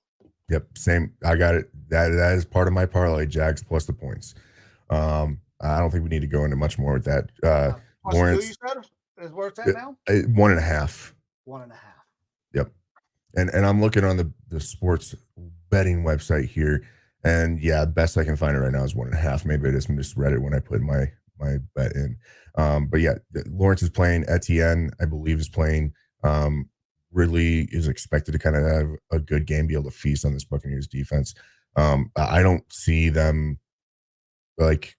Yep, same. I got it. That is part of my parlay. Jags plus the points. I don't think we need to go into much more with that. Lawrence, you said is where it's at now. 1.5. 1.5. Yep. And I'm looking on the sports betting website here, and yeah, best I can find it right now is 1.5. Maybe I just misread it when I put my bet in. But yeah, Lawrence is playing. Etienne, I believe, is playing. Ridley is expected to kind of have a good game, be able to feast on this Buccaneers defense. I don't see them like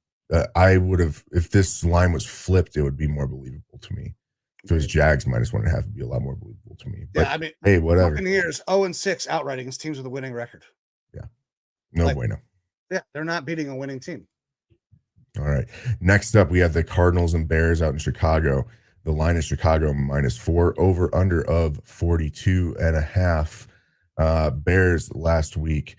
I would have, if this line was flipped, it would be more believable to me. If it was Jags -1.5, it'd be a lot more believable to me. But yeah, I mean, hey, whatever. Buccaneers 0-6 outright against teams with a winning record. Yeah, no bueno. Yeah, they're not beating a winning team. All right. Next up, we have the Cardinals and Bears out in Chicago. The line is Chicago -4, over under of 42.5. Bears last week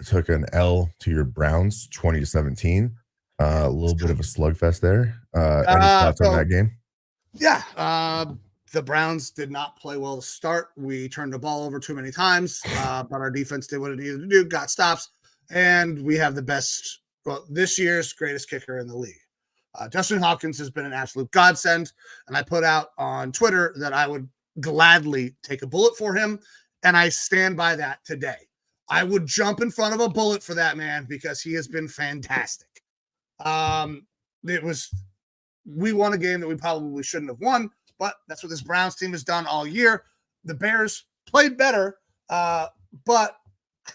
took an L to your Browns 20-17. A little bit of a slugfest there. Any thoughts on that game? Yeah. The Browns did not play well to start. We turned the ball over too many times, but our defense did what it needed to do, got stops, and we have the best, this year's greatest kicker in the league. Justin Hopkins has been an absolute godsend, and I put out on Twitter that I would gladly take a bullet for him, and I stand by that today. I would jump in front of a bullet for that man because he has been fantastic. We won a game that we probably shouldn't have won, but that's what this Browns team has done all year. The Bears played better, but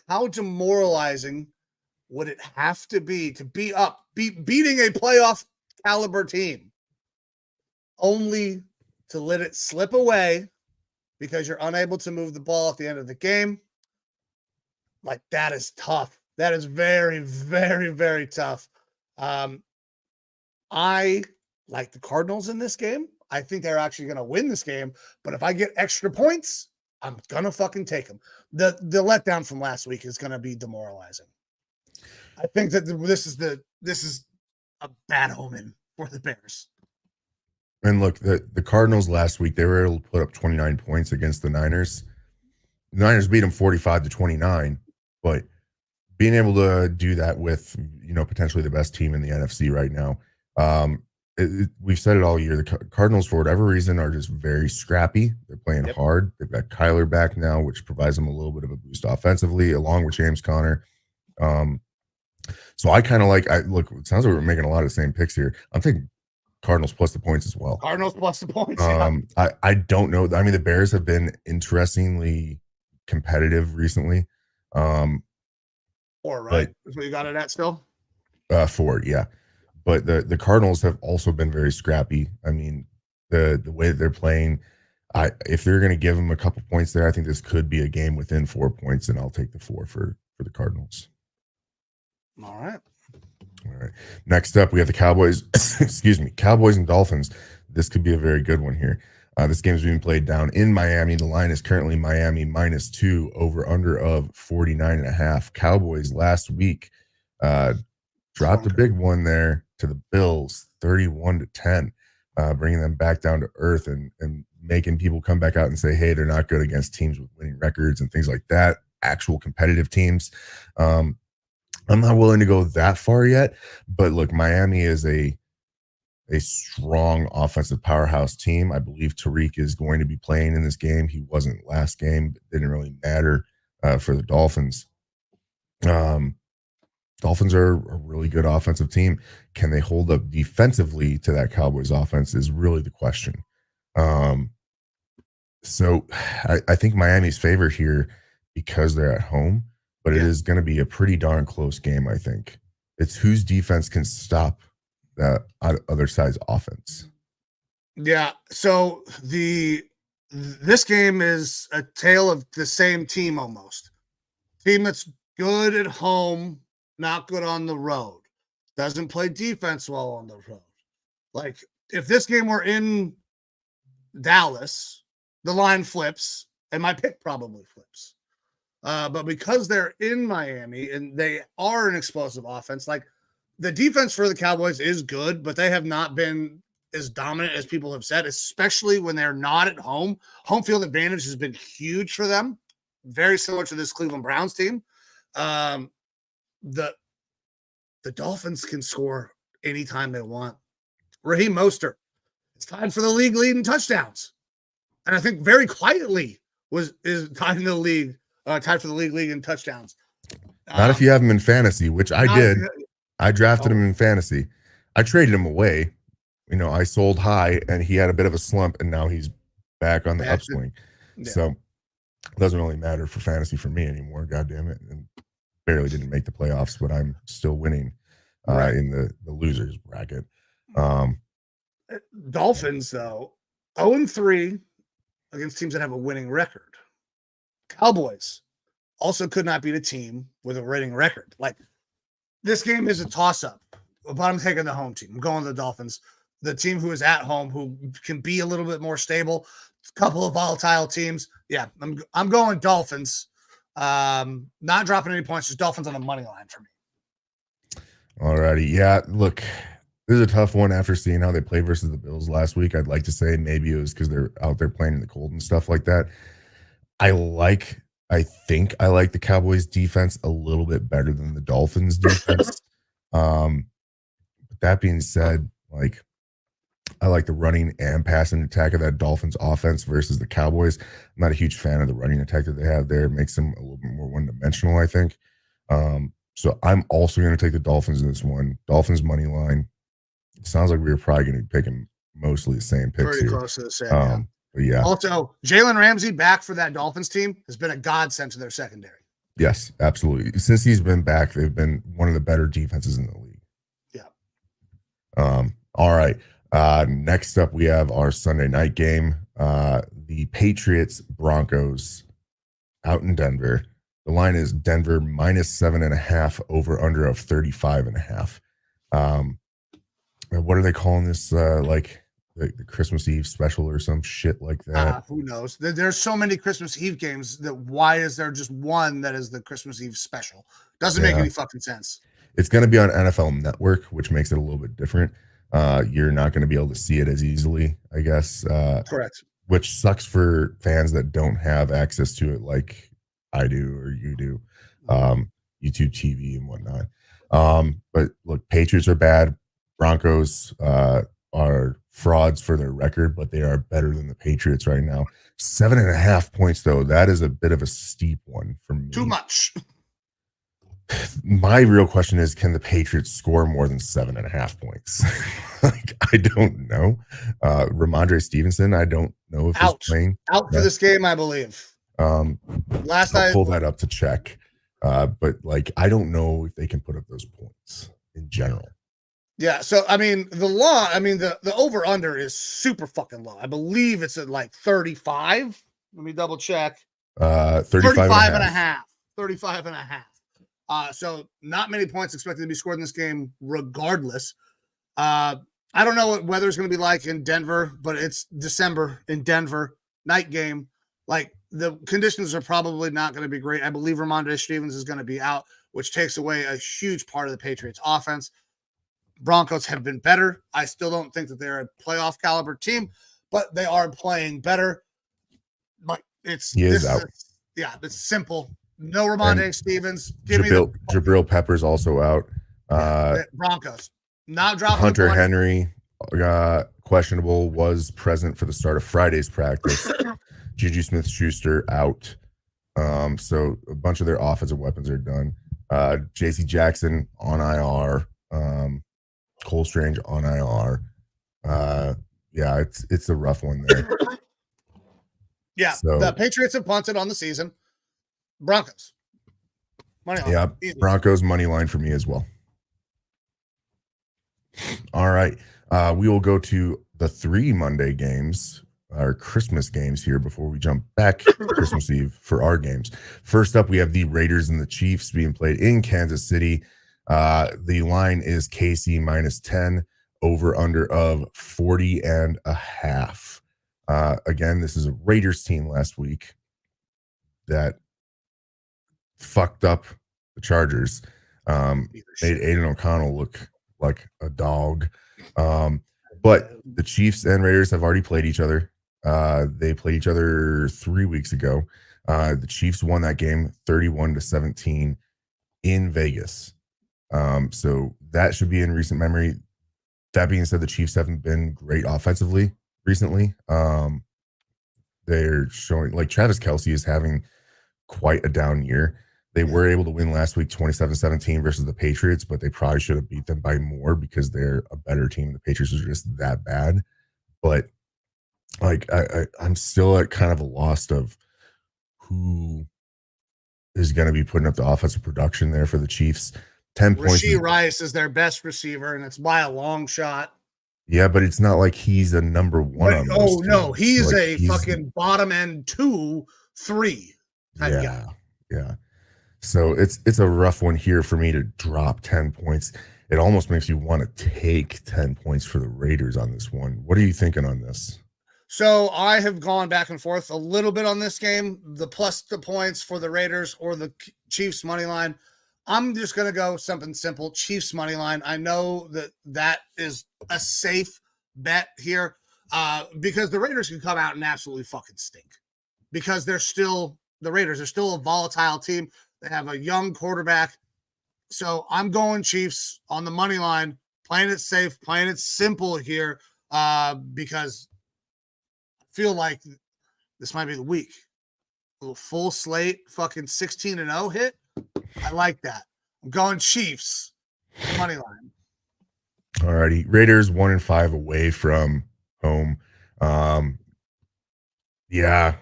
how demoralizing would it have to be beating a playoff caliber team only to let it slip away because you're unable to move the ball at the end of the game? Like, that is tough. That is very, very, very tough. I like the Cardinals in this game. I think they're actually going to win this game, but if I get extra points, I'm going to fucking take them. The letdown from last week is going to be demoralizing. I think that this is a bad omen for the Bears. And look, the Cardinals last week, they were able to put up 29 points against the Niners. The Niners beat them 45-29, but being able to do that with, potentially the best team in the NFC right now, we've said it all year. The Cardinals, for whatever reason, are just very scrappy. They're playing hard. They've got Kyler back now, which provides them a little bit of a boost offensively, along with James Conner. So I kind of look, it sounds like we're making a lot of the same picks here. I'm thinking Cardinals plus the points as well. Cardinals plus the points. I don't know. I mean, the Bears have been interestingly competitive recently. 4, right? That's what you got it at still? 4, yeah. But the Cardinals have also been very scrappy. I mean, the way that they're playing, if they're going to give them a couple points there, I think this could be a game within 4 points, and I'll take the 4 for the Cardinals. All right. Next up, we have the Cowboys. Excuse me, Cowboys and Dolphins. This could be a very good one here. This game is being played down in Miami. The line is currently Miami -2, over under of 49.5. Cowboys last week dropped a big one there to the Bills, 31-10, bringing them back down to earth and making people come back out and say, hey, they're not good against teams with winning records and things like that, actual competitive teams. I'm not willing to go that far yet, but look, Miami is a strong offensive powerhouse team. I believe Tariq is going to be playing in this game. He wasn't last game. It didn't really matter for the Dolphins. Dolphins are a really good offensive team. Can they hold up defensively to that Cowboys offense is really the question. So I think Miami's favored here because they're at home, but it is going to be a pretty darn close game, I think. It's whose defense can stop that other side's offense. Yeah. So the this game is a tale of the same team almost. Team that's good at home, not good on the road. Doesn't play defense well on the road. Like, if this game were in Dallas, the line flips, and my pick probably flips. But because they're in Miami and they are an explosive offense, like the defense for the Cowboys is good, but they have not been as dominant as people have said, especially when they're not at home. Home field advantage has been huge for them, very similar to this Cleveland Browns team. The Dolphins can score anytime they want. Raheem Mostert is tied for the league lead in touchdowns, and I think very quietly is tied in the league. Tied for the league in touchdowns. Not if you have him in fantasy, which I did. I drafted him in fantasy. I traded him away. I sold high, and he had a bit of a slump, and now he's back on the upswing. Yeah. So it doesn't really matter for fantasy for me anymore. God damn it. And barely didn't make the playoffs, but I'm still winning in the losers bracket. Dolphins, though, 0-3 against teams that have a winning record. Cowboys also could not beat a team with a winning record. Like, this game is a toss-up, but I'm taking the home team. I'm going to the Dolphins, the team who is at home, who can be a little bit more stable. A couple of volatile teams. Yeah, I'm going Dolphins. Not dropping any points, just Dolphins on the money line for me. All righty. Yeah, look, this is a tough one after seeing how they played versus the Bills last week. I'd like to say maybe it was because they're out there playing in the cold and stuff like that. I think I like the Cowboys defense a little bit better than the Dolphins defense. But that being said, like, I like the running and passing attack of that Dolphins offense versus the Cowboys. I'm not a huge fan of the running attack that they have there. It makes them a little bit more one-dimensional, I think. So I'm also going to take the Dolphins in this one. Dolphins money line. It sounds like we were probably going to be picking mostly the same picks Pretty here. close to the same, But yeah. Also, Jalen Ramsey back for that Dolphins team has been a godsend to their secondary. Yes, absolutely. Since he's been back, they've been one of the better defenses in the league. Yeah. All right. Next up, we have our Sunday night game. The Patriots Broncos out in Denver. The line is Denver -7.5, over under of 35.5. What are they calling this? Like the Christmas Eve special or some shit like that? Who knows? There's so many Christmas Eve games that why is there just one that is the Christmas Eve special? Doesn't make any fucking sense. It's going to be on NFL Network, which makes it a little bit different. You're not going to be able to see it as easily, I guess. Correct. Which sucks for fans that don't have access to it like I do or you do, YouTube TV and whatnot. But look, Patriots are bad. Broncos are frauds for their record, but they are better than the Patriots right now. 7.5 points, though, that is a bit of a steep one for me. Too much. My real question is, can the Patriots score more than 7.5 points? Like, I don't know. Ramondre Stevenson, I don't know if he's playing. Out for this game, I believe. I'll pull that up to check. But like, I don't know if they can put up those points in general. Yeah, so the over under is super fucking low. I believe it's at like 35. Let me double check. 35 and a half. 35 and a half. So not many points expected to be scored in this game regardless. I don't know what weather's going to be like in Denver, but it's December in Denver, night game. Like, the conditions are probably not going to be great. I believe Ramondre Stevens is going to be out, which takes away a huge part of the Patriots offense. Broncos have been better. I still don't think that they're a playoff caliber team, but they are playing better. But it's out. It's simple. No Ramondre Stevens. Jabril Peppers also out. Broncos not dropping. Hunter Henry, questionable, was present for the start of Friday's practice. Juju Smith-Schuster out. So a bunch of their offensive weapons are done. J.C. Jackson on IR. Cole Strange on IR. Yeah, it's a rough one there. Yeah, so, the Patriots have punted on the season. Broncos. Money line. Yeah, easy. Broncos money line for me as well. All right. We will go to the 3 Monday games. our Christmas games here before we jump back to Christmas Eve for our games. First up, we have the Raiders and the Chiefs being played in Kansas City. The line is KC -10, over under of 40.5. Again, this is a Raiders team last week that fucked up the Chargers. Made Aiden O'Connell look like a dog. But the Chiefs and Raiders have already played each other. They played each other 3 weeks ago. The Chiefs won that game 31-17 in Vegas. So that should be in recent memory. That being said, the Chiefs haven't been great offensively recently. They're showing, like, Travis Kelce is having quite a down year. They were able to win last week 27-17 versus the Patriots, but they probably should have beat them by more because they're a better team. The Patriots are just that bad. But like I'm still at kind of a loss of who is going to be putting up the offensive production there for the Chiefs. 10 points. Rashee Rice is their best receiver, and it's by a long shot. Yeah, but it's not like he's a number one on those teams. No, he's like, he's fucking bottom end 2-3 type guy. Yeah. So it's a rough one here for me to drop 10 points. It almost makes you want to take 10 points for the Raiders on this one. What are you thinking on this? So I have gone back and forth a little bit on this game, the points for the Raiders or the Chiefs money line. I'm just going to go something simple, Chiefs money line. I know that is a safe bet here because the Raiders can come out and absolutely fucking stink because the Raiders are still a volatile team. They have a young quarterback. So I'm going Chiefs on the money line, playing it safe, playing it simple here because I feel like this might be the week. A little full slate, fucking 16-0 hit. I like that. I'm going Chiefs, money line. All righty. Raiders 1-5 away from home. Yeah,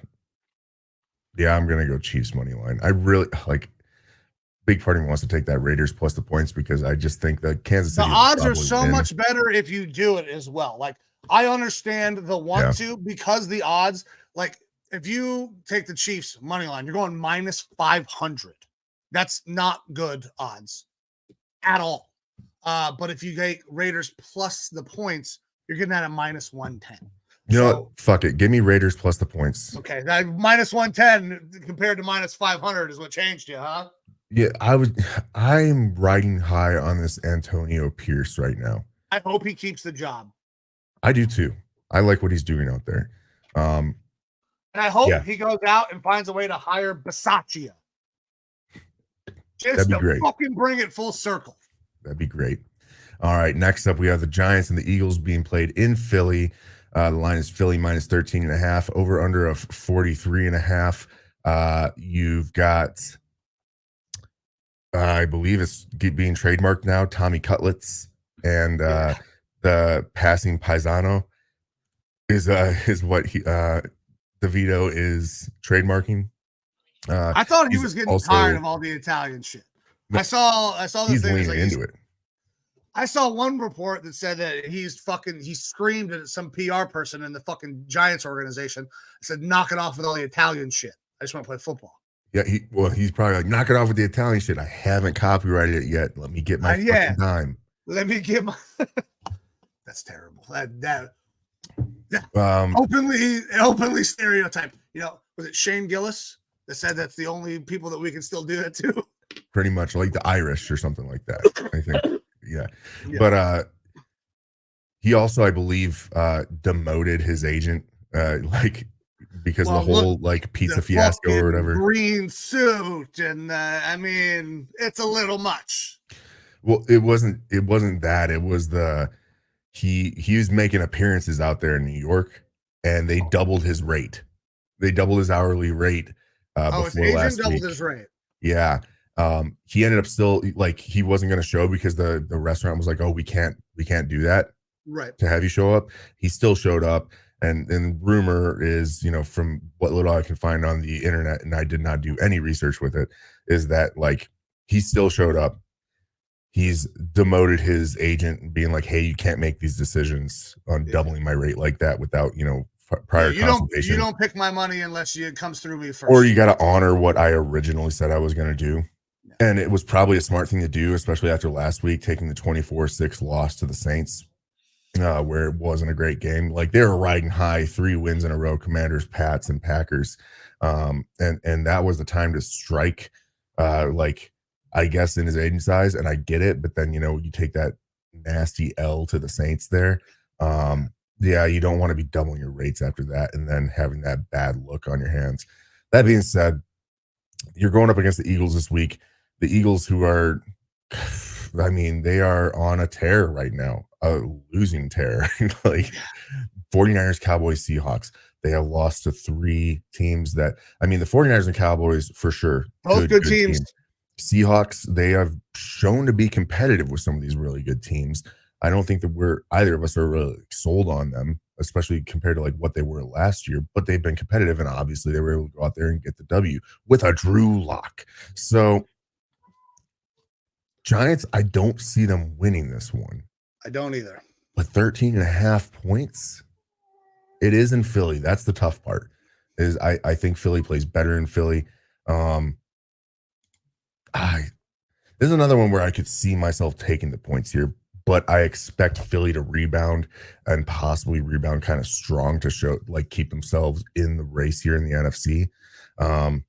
I'm going to go Chiefs money line. I really big part of me wants to take that Raiders plus the points because I just think that Kansas City. The odds are so much better if you do it as well. Like, I understand the want to because the odds, like, if you take the Chiefs money line, you're going -500. That's not good odds at all. But if you get Raiders plus the points, you're getting that at -110. You know what? Fuck it. Give me Raiders plus the points. Okay, that -110 compared to -500 is what changed you, huh? Yeah, I'm riding high on this Antonio Pierce right now. I hope he keeps the job. I do too. I like what he's doing out there. And I hope he goes out and finds a way to hire Bisaccia. Just to fucking bring it full circle. That'd be great. All right, next up we have the Giants and the Eagles being played in Philly. The line is Philly -13.5, over under of 43.5. You've got, I believe it's being trademarked now, Tommy Cutlets, and the passing paisano is what DeVito is trademarking. I thought he was getting tired of all the Italian shit. I saw this thing. Leaning into it. I saw one report that said that he screamed at some PR person in the fucking Giants organization. Said, "Knock it off with all the Italian shit. I just want to play football." Yeah, he's probably like, knock it off with the Italian shit. I haven't copyrighted it yet. Let me get my fucking dime. Let me get my. That's terrible. That openly stereotype. You know, was it Shane Gillis that said that's the only people that we can still do that to? Pretty much like the Irish or something like that. I think. Yeah. But he also, I believe, demoted his agent, because of the whole pizza fiasco or whatever. Green suit, and I mean, it's a little much. Well, it wasn't that. It was he was making appearances out there in New York, and they doubled his rate. They doubled his hourly rate before his agent last doubled week. his rate. Yeah. He ended up still he wasn't going to show because the restaurant was like, oh, we can't do that. Right. To have you show up. He still showed up. And rumor is, from what little I can find on the internet, and I did not do any research with it, is that he still showed up. He's demoted his agent and being like, hey, you can't make these decisions on doubling my rate like that without, prior you consultation. You don't pick my money unless it comes through me first. Or you got to honor what I originally said I was going to do. Yeah. And it was probably a smart thing to do, especially after last week, taking the 24-6 loss to the Saints, where it wasn't a great game. Like, they were riding high, 3 wins in a row, Commanders, Pats, and Packers. And that was the time to strike, like, I guess, in his agent size. And I get it. But then, you take that nasty L to the Saints there. Yeah, you don't want to be doubling your rates after that and then having that bad look on your hands. That being said, you're going up against the Eagles this week. The Eagles, who are, I mean, they are on a tear right now, a losing tear. Like 49ers, Cowboys, Seahawks. They have lost to 3 teams that, the 49ers and Cowboys, for sure. Both good teams. Seahawks, they have shown to be competitive with some of these really good teams. I don't think that either of us are really sold on them, especially compared to like what they were last year, but they've been competitive, and obviously they were able to go out there and get the W with a Drew Lock. So Giants, I don't see them winning this one. I don't either. But 13.5 points, it is in Philly. That's the tough part. Is I think Philly plays better in Philly. This is another one where I could see myself taking the points here, but I expect Philly to rebound and possibly rebound kind of strong to show, like, keep themselves in the race here in the NFC. And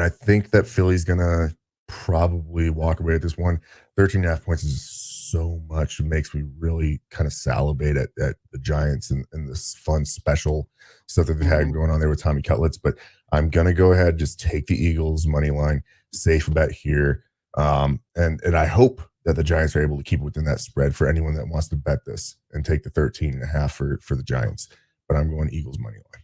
I think that Philly's going to probably walk away with this one. 13.5 points is so much. It makes me really kind of salivate at the Giants and this fun special stuff that they had going on there with Tommy Cutlets. But I'm going to go ahead, just take the Eagles money line, safe bet here. And I hope that the Giants are able to keep within that spread for anyone that wants to bet this and take the 13.5 for the Giants. But I'm going Eagles money line.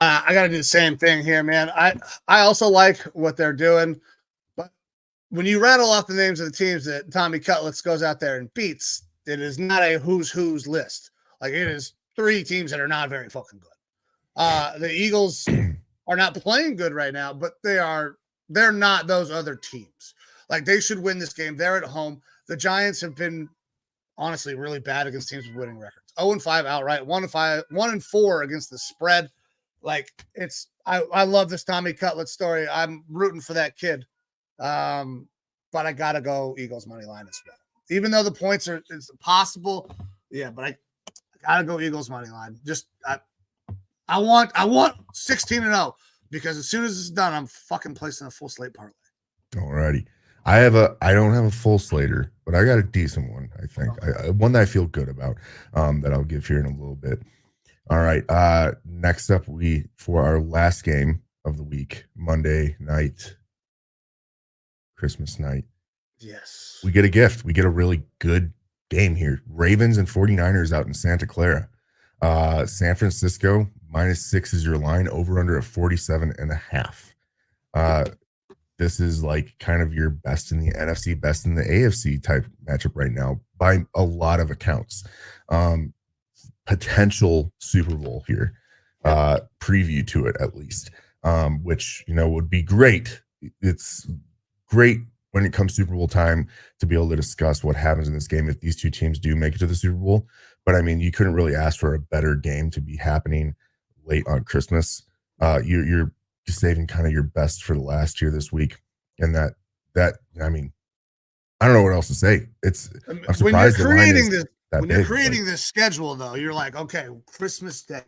I got to do the same thing here, man. I also like what they're doing, but when you rattle off the names of the teams that Tommy Cutlets goes out there and beats, it is not a who's list. Like, it is 3 teams that are not very fucking good. The Eagles are not playing good right now, but they're not those other teams. Like, they should win this game. They're at home. The Giants have been honestly really bad against teams with winning records. 0-5 outright, 1-4 against the spread. Like, I love this Tommy Cutlets story. I'm rooting for that kid. But I gotta go Eagles money line as well. Even though the points it's possible. Yeah, but I gotta go Eagles money line. Just I want 16-0. Because as soon as it's done, I'm fucking placing a full slate parlay. Alrighty. I don't have a full slater, but I got a decent one, I think. One that I feel good about, that I'll give here in a little bit. All right. Next up, for our last game of the week, Monday night, Christmas night. Yes. We get a gift. We get a really good game here. Ravens and 49ers out in Santa Clara. San Francisco, -6 is your line, over under at 47.5. This is like kind of your best in the NFC, best in the AFC type matchup right now by a lot of accounts. Potential Super Bowl here, preview to it at least, which, would be great. It's great when it comes Super Bowl time to be able to discuss what happens in this game if these two teams do make it to the Super Bowl. But you couldn't really ask for a better game to be happening late on Christmas. You're saving kind of your best for the last year this week, and that I don't know what else to say. I'm surprised when you're creating this schedule, though, you're like, okay, Christmas Day,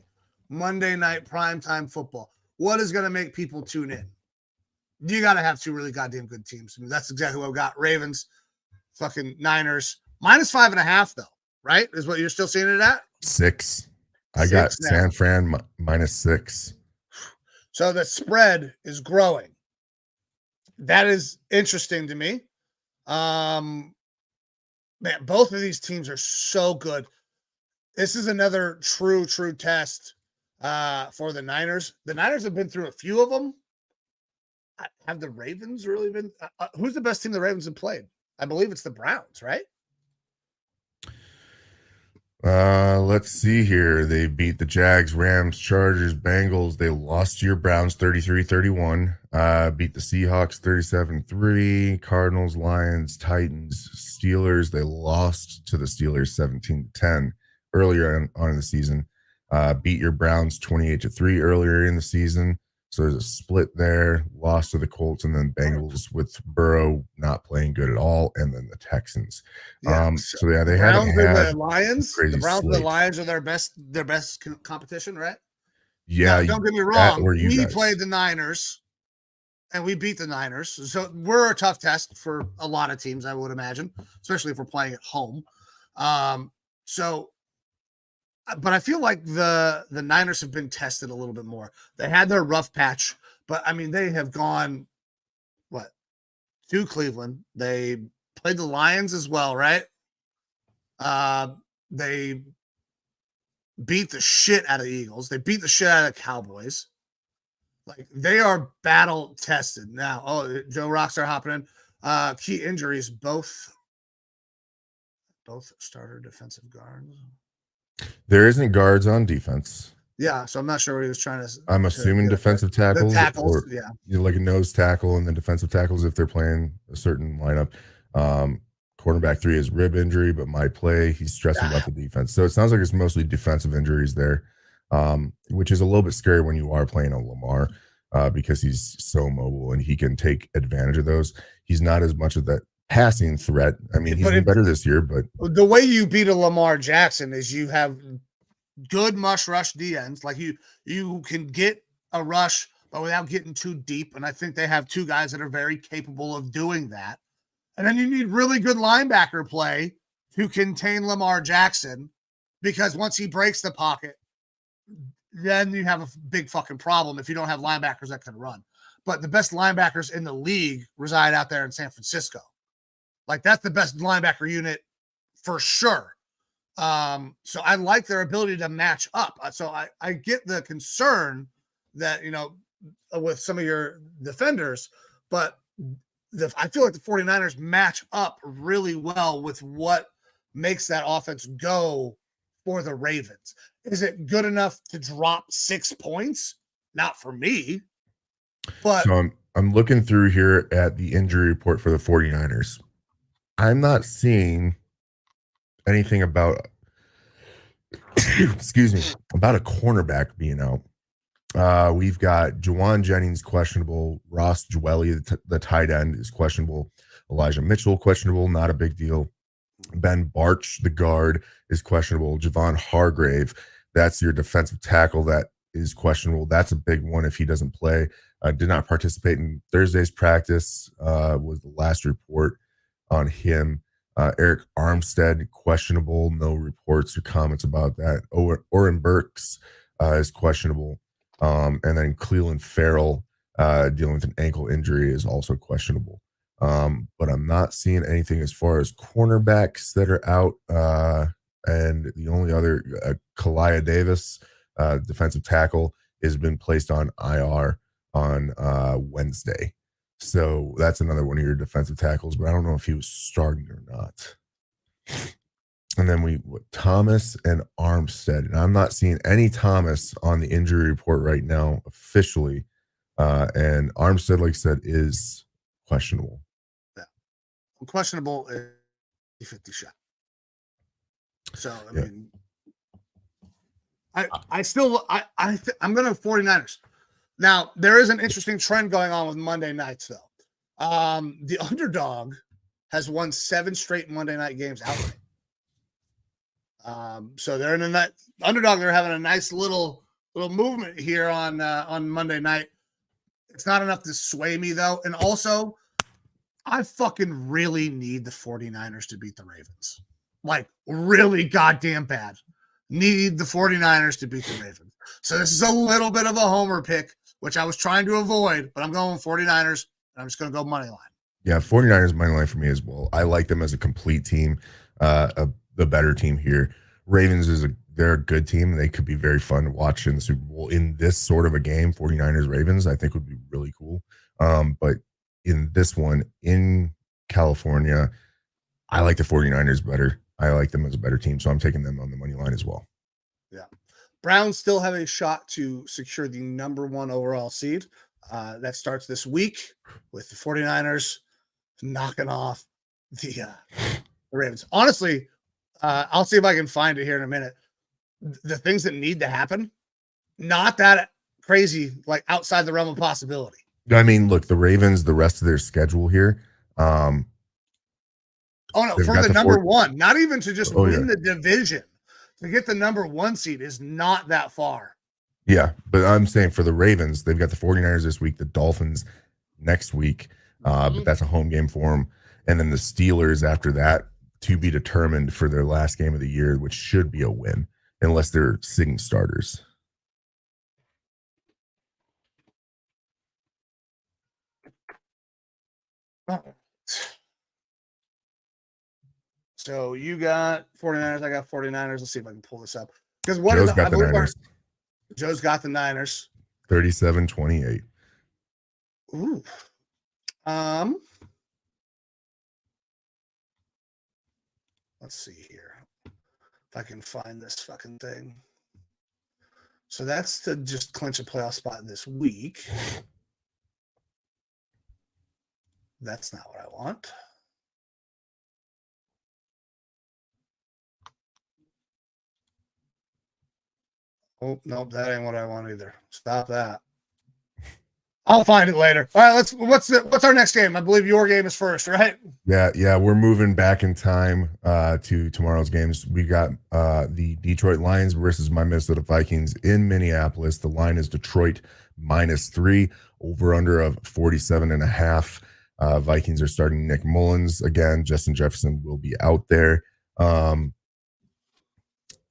Monday night primetime football. What is going to make people tune in? You got to have 2 really goddamn good teams. That's exactly what I've got. Ravens, fucking Niners, -5.5 though, right? Is what you're still seeing it at? 6. I got San Fran -6. So the spread is growing. That is interesting to me. Man, both of these teams are so good. This is another true test for the Niners. The Niners have been through a few of them. Have the Ravens really been? Who's the best team the Ravens have played? I believe it's the Browns, right? Let's see here. They beat the Jags, Rams, Chargers, Bengals. They lost to your Browns 33-31. Beat the Seahawks 37-3. Cardinals, Lions, Titans, Steelers. They lost to the Steelers 17-10 earlier on in the season. Beat your Browns 28-3 earlier in the season. So there's a split there, lost to the Colts, and then Bengals with Burrow not playing good at all, and then the Texans. Yeah. So yeah, the they haven't Browns and had the Lions. crazy The Browns and the slate. Lions are their best competition, right? Yeah, Now, don't get me that wrong. or you We guys. played the Niners, and we beat the Niners. So we're a tough test for a lot of teams, I would imagine, especially if we're playing at home. But I feel like the Niners have been tested a little bit more. They had their rough patch, but I mean, they have gone to Cleveland. They played the Lions as well, right? They beat the shit out of the Eagles. They beat the shit out of the Cowboys. Like, they are battle tested now. Oh, Joe Rockstar hopping in. Key injuries, both starter defensive guards. There isn't guards on defense. Yeah, so I'm not sure what he was trying to. I'm assuming defensive tackles, tackles, or like a nose tackle, and then defensive tackles if they're playing a certain lineup. Quarterback 3 is rib injury, but might play. He's stressing about the defense. So it sounds like it's mostly defensive injuries there, which is a little bit scary when you are playing on Lamar because he's so mobile and he can take advantage of those. He's not as much of that passing threat. I mean, he's been better this year, but the way you beat a Lamar Jackson is you have good mush rush DNs. Like, you can get a rush, but without getting too deep. And I think they have two guys that are very capable of doing that. And then you need really good linebacker play to contain Lamar Jackson, because once he breaks the pocket, then you have a big fucking problem if you don't have linebackers that can run. But the best linebackers in the league reside out there in San Francisco. Like, that's the best linebacker unit for sure. So I like their ability to match up. So I get the concern that, with some of your defenders, but I feel like the 49ers match up really well with what makes that offense go for the Ravens. Is it good enough to drop 6 points? Not for me. But so I'm looking through here at the injury report for the 49ers. I'm not seeing anything about excuse me, about a cornerback being out. We've got Jawan Jennings questionable, Ross Dwelly, the tight end, is questionable, Elijah Mitchell questionable, not a big deal. Ben Barch, the guard, is questionable. Javon Hargrave, that's your defensive tackle, that is questionable. That's a big one if he doesn't play. Did not participate in Thursday's practice, was the last report on him. Eric Armstead, questionable. No reports or comments about that. Oren Burks is questionable. And then Cleveland Farrell, dealing with an ankle injury, is also questionable. But I'm not seeing anything as far as cornerbacks that are out. And the only other, Kalia Davis, defensive tackle, has been placed on IR on Wednesday. So that's another one of your defensive tackles, but I don't know if he was starting or not. And then Thomas and Armstead, and I'm not seeing any Thomas on the injury report right now officially. And Armstead, like I said, is questionable. Yeah, questionable is 50 shot. So I mean, I'm going to 49ers. Now, there is an interesting trend going on with Monday nights, though. The underdog has won 7 straight Monday night games outright. So they're in that underdog. They're having a nice little movement here on Monday night. It's not enough to sway me, though. And also, I fucking really need the 49ers to beat the Ravens. Like, really goddamn bad. Need the 49ers to beat the Ravens. So this is a little bit of a homer pick, which I was trying to avoid, but I'm going 49ers, and I'm just going to go money line. Yeah, 49ers money line for me as well. I like them as a complete team, the better team here. Ravens they're a good team. They could be very fun to watch in the Super Bowl. In this sort of a game, 49ers Ravens, I think would be really cool. But in this one in California, I like the 49ers better. I like them as a better team, so I'm taking them on the money line as well. Yeah. Browns still have a shot to secure the number 1 overall seed. That starts this week with the 49ers knocking off the Ravens. Honestly, I'll see if I can find it here in a minute. the things that need to happen, not that crazy, like outside the realm of possibility. I mean, look, the Ravens, the rest of their schedule here. Oh no, They've for got the the number one, not even to just Oh, yeah. win the division, to get the number one seed is not that far. Yeah, but I'm saying for the Ravens, they've got the 49ers this week, the Dolphins next week, but that's a home game for them. And then the Steelers after that to be determined for their last game of the year, which should be a win, unless they're sitting starters. So you got 49ers, I got 49ers. Let's see if I can pull this up. Because Joe's got the Niners. Joe's got the Niners. 37-28. Ooh. Let's see here. If I can find this fucking thing. So that's to just clinch a playoff spot this week. That's not what I want. Oh, nope, that ain't what I want either. Stop that. I'll find it later. All right, what's our next game? I believe your game is first, right? Yeah, we're moving back in time to tomorrow's games. We got the Detroit Lions versus my Minnesota Vikings in Minneapolis. The line is Detroit -3, over under of 47.5. Vikings are starting Nick Mullins again. Justin Jefferson will be out there.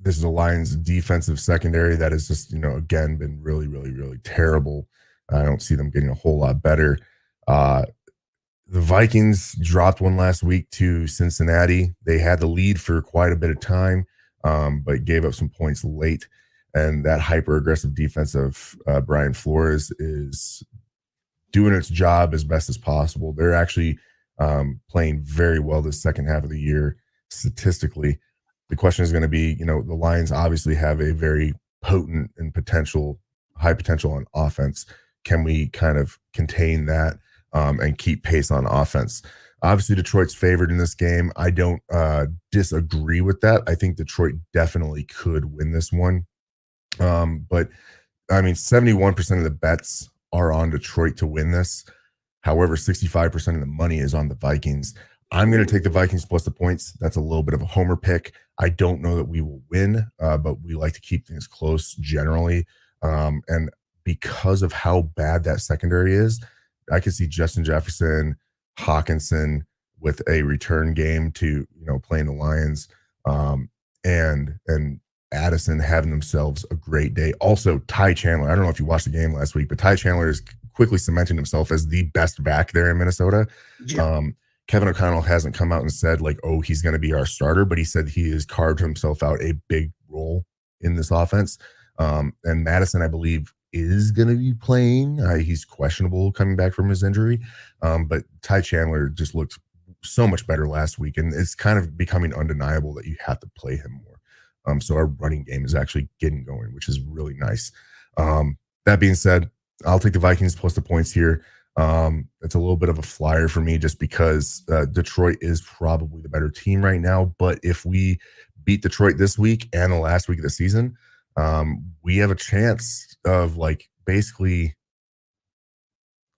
This is a Lions defensive secondary that has just, again, been really, really, really terrible. I don't see them getting a whole lot better. The Vikings dropped one last week to Cincinnati. They had the lead for quite a bit of time, but gave up some points late. And that hyper-aggressive defense of Brian Flores is doing its job as best as possible. They're actually playing very well this second half of the year statistically. The question is going to be, the Lions obviously have a very potent and high potential on offense. Can we kind of contain that and keep pace on offense? Obviously, Detroit's favored in this game. I don't disagree with that. I think Detroit definitely could win this one. But, 71% of the bets are on Detroit to win this. However, 65% of the money is on the Vikings. I'm going to take the Vikings plus the points. That's a little bit of a homer pick. I don't know that we will win, but we like to keep things close generally. And because of how bad that secondary is, I could see Justin Jefferson, Hawkinson with a return game to, playing the Lions, and Addison having themselves a great day. Also, Ty Chandler. I don't know if you watched the game last week, but Ty Chandler is quickly cementing himself as the best back there in Minnesota. Yeah. Kevin O'Connell hasn't come out and said he's going to be our starter, but he said he has carved himself out a big role in this offense. And Madison, I believe, is going to be playing. He's questionable coming back from his injury. But Ty Chandler just looked so much better last week, and it's kind of becoming undeniable that you have to play him more. So our running game is actually getting going, which is really nice. That being said, I'll take the Vikings plus the points here. It's a little bit of a flyer for me just because Detroit is probably the better team right now. But if we beat Detroit this week and the last week of the season, we have a chance of basically,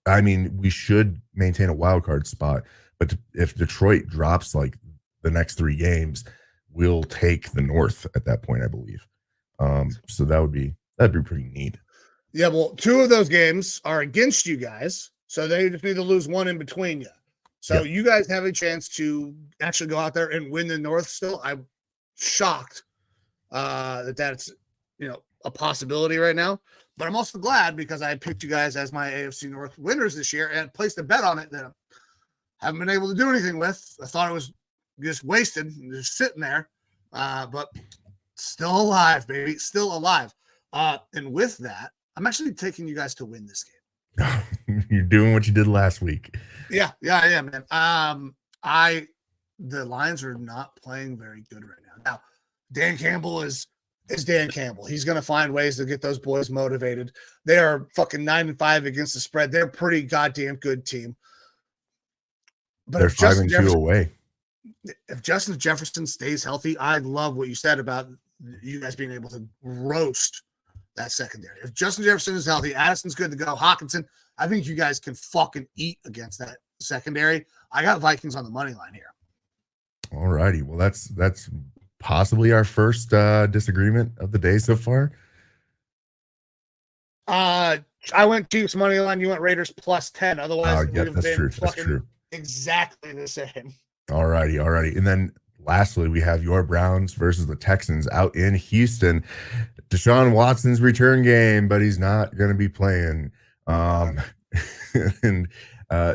we should maintain a wild card spot. But if Detroit drops the next 3 games, we'll take the North at that point, I believe. So that'd be pretty neat. Yeah, well, 2 of those games are against you guys. So they just need to lose one in between you. So You guys have a chance to actually go out there and win the North still. I'm shocked that's a possibility right now. But I'm also glad because I picked you guys as my AFC North winners this year and placed a bet on it that I haven't been able to do anything with. I thought it was just wasted and just sitting there. But still alive, baby. Still alive. And with that, I'm actually taking you guys to win this game. You're doing what you did last week. Yeah, I am, man. The Lions are not playing very good right now. Now, Dan Campbell is Dan Campbell. He's going to find ways to get those boys motivated. They are fucking 9-5 against the spread. They're a pretty goddamn good team. But they're 5-2 away. If Justin Jefferson stays healthy, I love what you said about you guys being able to roast that secondary. If Justin Jefferson is healthy, Addison's good to go, Hawkinson, I think you guys can fucking eat against that secondary. I got Vikings on the money line here. All righty. Well, that's possibly our first disagreement of the day so far. I went Chiefs money line. You went Raiders plus 10. Otherwise, it would have been fucking exactly the same. All righty. And then lastly, we have your Browns versus the Texans out in Houston. Deshaun Watson's return game, but he's not going to be playing. And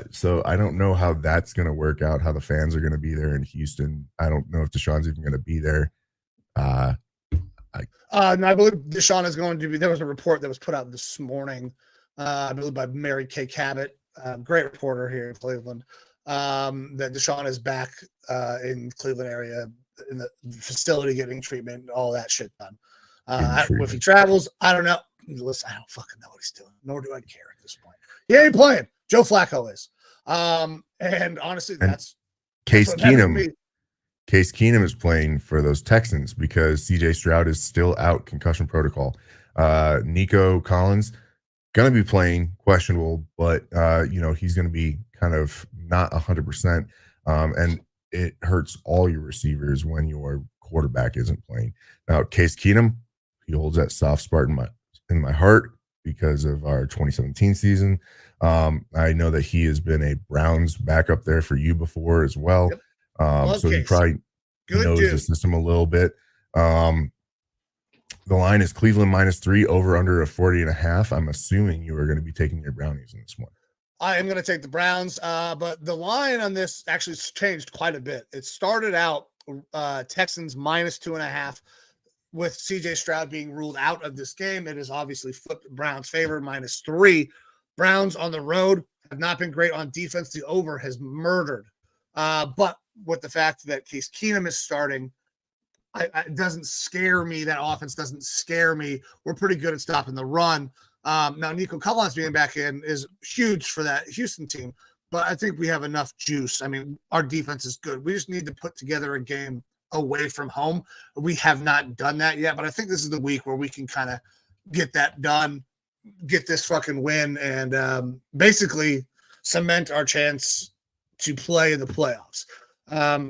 so I don't know how that's going to work out, how the fans are going to be there in Houston. I don't know if Deshaun's even going to be there. No, I believe Deshaun is going to be. There was a report that was put out this morning, I believe by Mary Kay Cabot, great reporter here in Cleveland, that Deshaun is back in Cleveland area in the facility getting treatment, all that shit done. If he travels, I don't know. Listen, I don't fucking know what he's doing, nor do I care at this point. He ain't playing. Joe Flacco is. And honestly, that's Case Keenum. Case Keenum is playing for those Texans because CJ Stroud is still out, concussion protocol. Nico Collins going to be playing, questionable, but he's going to be kind of not 100%. And it hurts all your receivers when your quarterback isn't playing. Now, Case Keenum, he holds that soft spot in my heart because of our 2017 season. I know that he has been a Browns backup there for you before as well. Yep. So he probably knows the system a little bit. The line is Cleveland -3 over under a 40.5. I'm assuming you are going to be taking your Brownies in this one. I am going to take the Browns, but the line on this actually changed quite a bit. It started out Texans -2.5 with CJ Stroud being ruled out of this game. It is obviously flipped Browns' favor, -3. Browns on the road have not been great on defense. The over has murdered. But with the fact that Case Keenum is starting, it doesn't scare me. That offense doesn't scare me. We're pretty good at stopping the run. Now, Nico Collins being back in is huge for that Houston team, but I think we have enough juice. I mean, our defense is good. We just need to put together a game away from home. We have not done that yet, but I think this is the week where we can kind of get that done, get this fucking win, and basically cement our chance to play in the playoffs.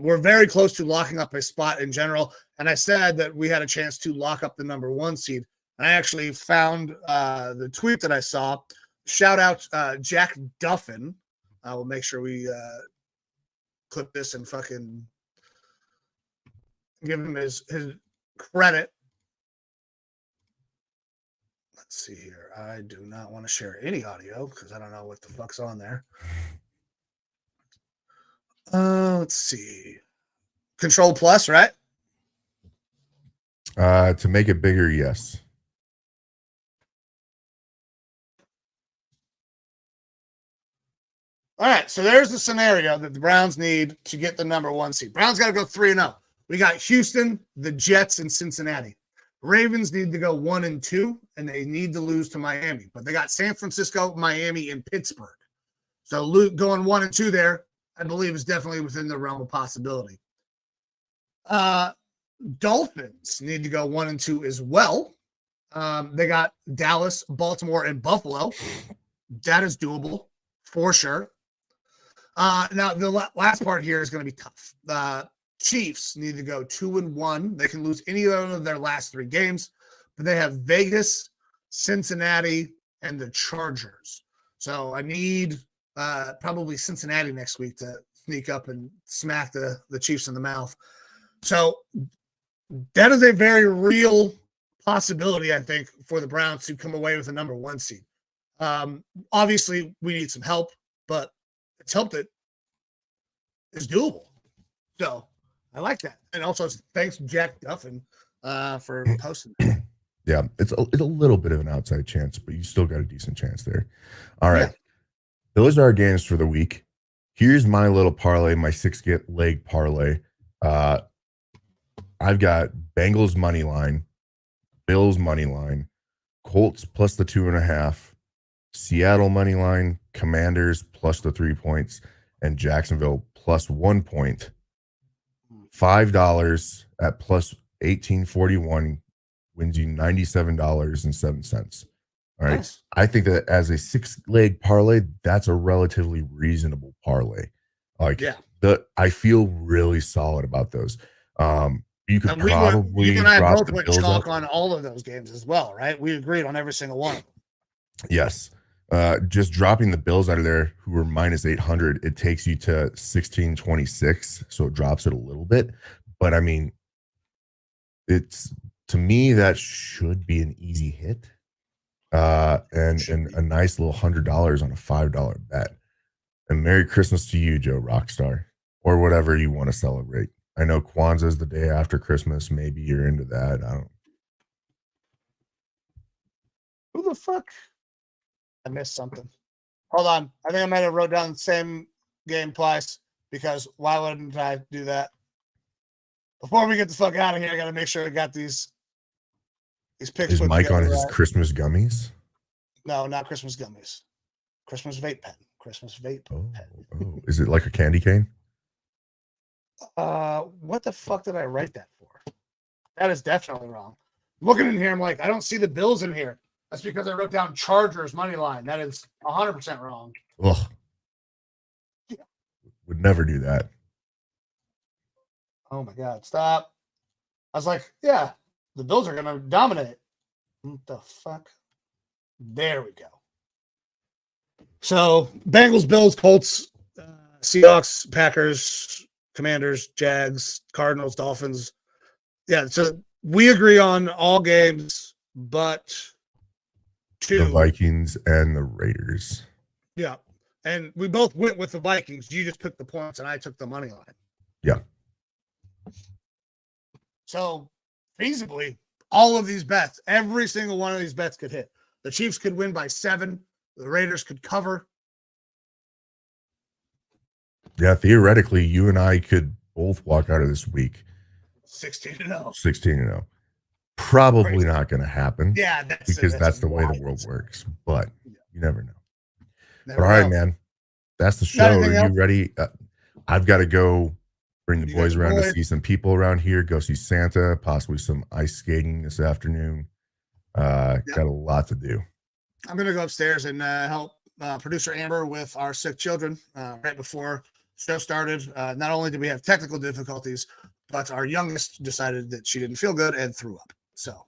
We're very close to locking up a spot in general, and I said that we had a chance to lock up the number 1 seed. And I actually found the tweet that I saw. Shout out Jack Duffin. I will make sure we clip this and fucking give him his credit. Let's see here. I do not want to share any audio because I don't know what the fuck's on there. Let's see. Control plus, right? To make it bigger, yes. All right, so there's the scenario that the Browns need to get the number 1 seed. Browns got to go 3-0. We got Houston, the Jets, and Cincinnati. Ravens need to go 1-2, and they need to lose to Miami. But they got San Francisco, Miami, and Pittsburgh. So going 1-2 there, I believe, is definitely within the realm of possibility. Dolphins need to go 1-2 as well. They got Dallas, Baltimore, and Buffalo. That is doable for sure. Now, the last part here is going to be tough. Chiefs need to go 2-1. They can lose any of their last 3 games, but they have Vegas, Cincinnati, and the Chargers. So I need probably Cincinnati next week to sneak up and smack the Chiefs in the mouth. So that is a very real possibility, I think, for the Browns to come away with a number 1 seed. Obviously, we need some help, but it's help that is doable. So I like that. And also, thanks, Jack Duffin, for posting that. Yeah, it's a little bit of an outside chance, but you still got a decent chance there. All right. Yeah. Those are our games for the week. Here's my little parlay, my 6-leg parlay. I've got Bengals money line, Bills money line, Colts plus the 2.5, Seattle money line, Commanders plus the 3 points, and Jacksonville plus 1 point. $5 at plus 1841 wins you $97.07. All right. Nice. I think that as a 6-leg parlay, that's a relatively reasonable parlay. Like, I feel really solid about those. You could probably you and I drop both the went Bills chalk up. on all of those games as well, right? We agreed on every single one. Yes. Just dropping the Bills out of there, who were minus 800, it takes you to 1626, so it drops it a little bit. But I mean, it's, to me, that should be an easy hit, and a nice little $100 on a $5 bet. And Merry Christmas to you, Joe Rockstar, or whatever you want to celebrate. I know Kwanzaa's the day after Christmas. Maybe you're into that. I don't. Who the fuck? I missed something. Hold on. I think I might have wrote down the same game twice, because why wouldn't I do that? Before we get the fuck out of here, I got to make sure I got these picks. Is put Mike on together his right. Christmas gummies? No, not Christmas gummies. Christmas vape pen. Christmas vape pen. Oh, is it like a candy cane? What the fuck did I write that for? That is definitely wrong. Looking in here, I'm like, I don't see the Bills in here. That's because I wrote down Chargers money line. That is 100% wrong. Ugh. Yeah. Would never do that. Oh my God, stop. I was like, yeah, the Bills are going to dominate. What the fuck? There we go. So, Bengals, Bills, Colts, Seahawks, Packers, Commanders, Jags, Cardinals, Dolphins. Yeah, so we agree on all games, but the Vikings and the Raiders. Yeah, and we both went with the Vikings. You just took the points, and I took the money line. Yeah. So, feasibly, all of these bets, every single one of these bets could hit. The Chiefs could win by 7. The Raiders could cover. Yeah, theoretically, you and I could both walk out of this week 16-0. 16-0. Probably Crazy. Not going to happen. Yeah, that's the way the world works. But you never know. Never but all right, know. man. That's the show. Are you ready? I've got to go bring the boys around to see some people around here. Go see Santa. Possibly some ice skating this afternoon. Got a lot to do. I'm going to go upstairs and help producer Amber with our sick children right before show started. Not only did we have technical difficulties, but our youngest decided that she didn't feel good and threw up. So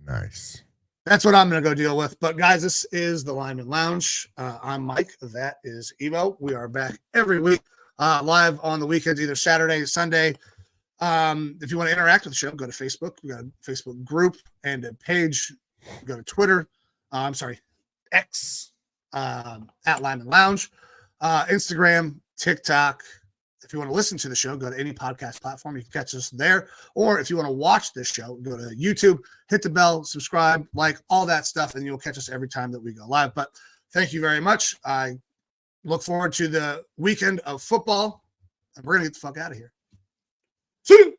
nice. That's what I'm going to go deal with. But guys, this is the Lineman Lounge. I'm Mike. That is Evo. We are back every week live on the weekends, either Saturday, Sunday. If you want to interact with the show, go to Facebook. We got a Facebook group and a page. Go to Twitter. X at Lineman Lounge. Instagram, TikTok. If you want to listen to the show, go to any podcast platform. You can catch us there. Or if you want to watch this show, go to YouTube, hit the bell, subscribe, like, all that stuff, and you'll catch us every time that we go live. But thank you very much. I look forward to the weekend of football, and we're going to get the fuck out of here. See you.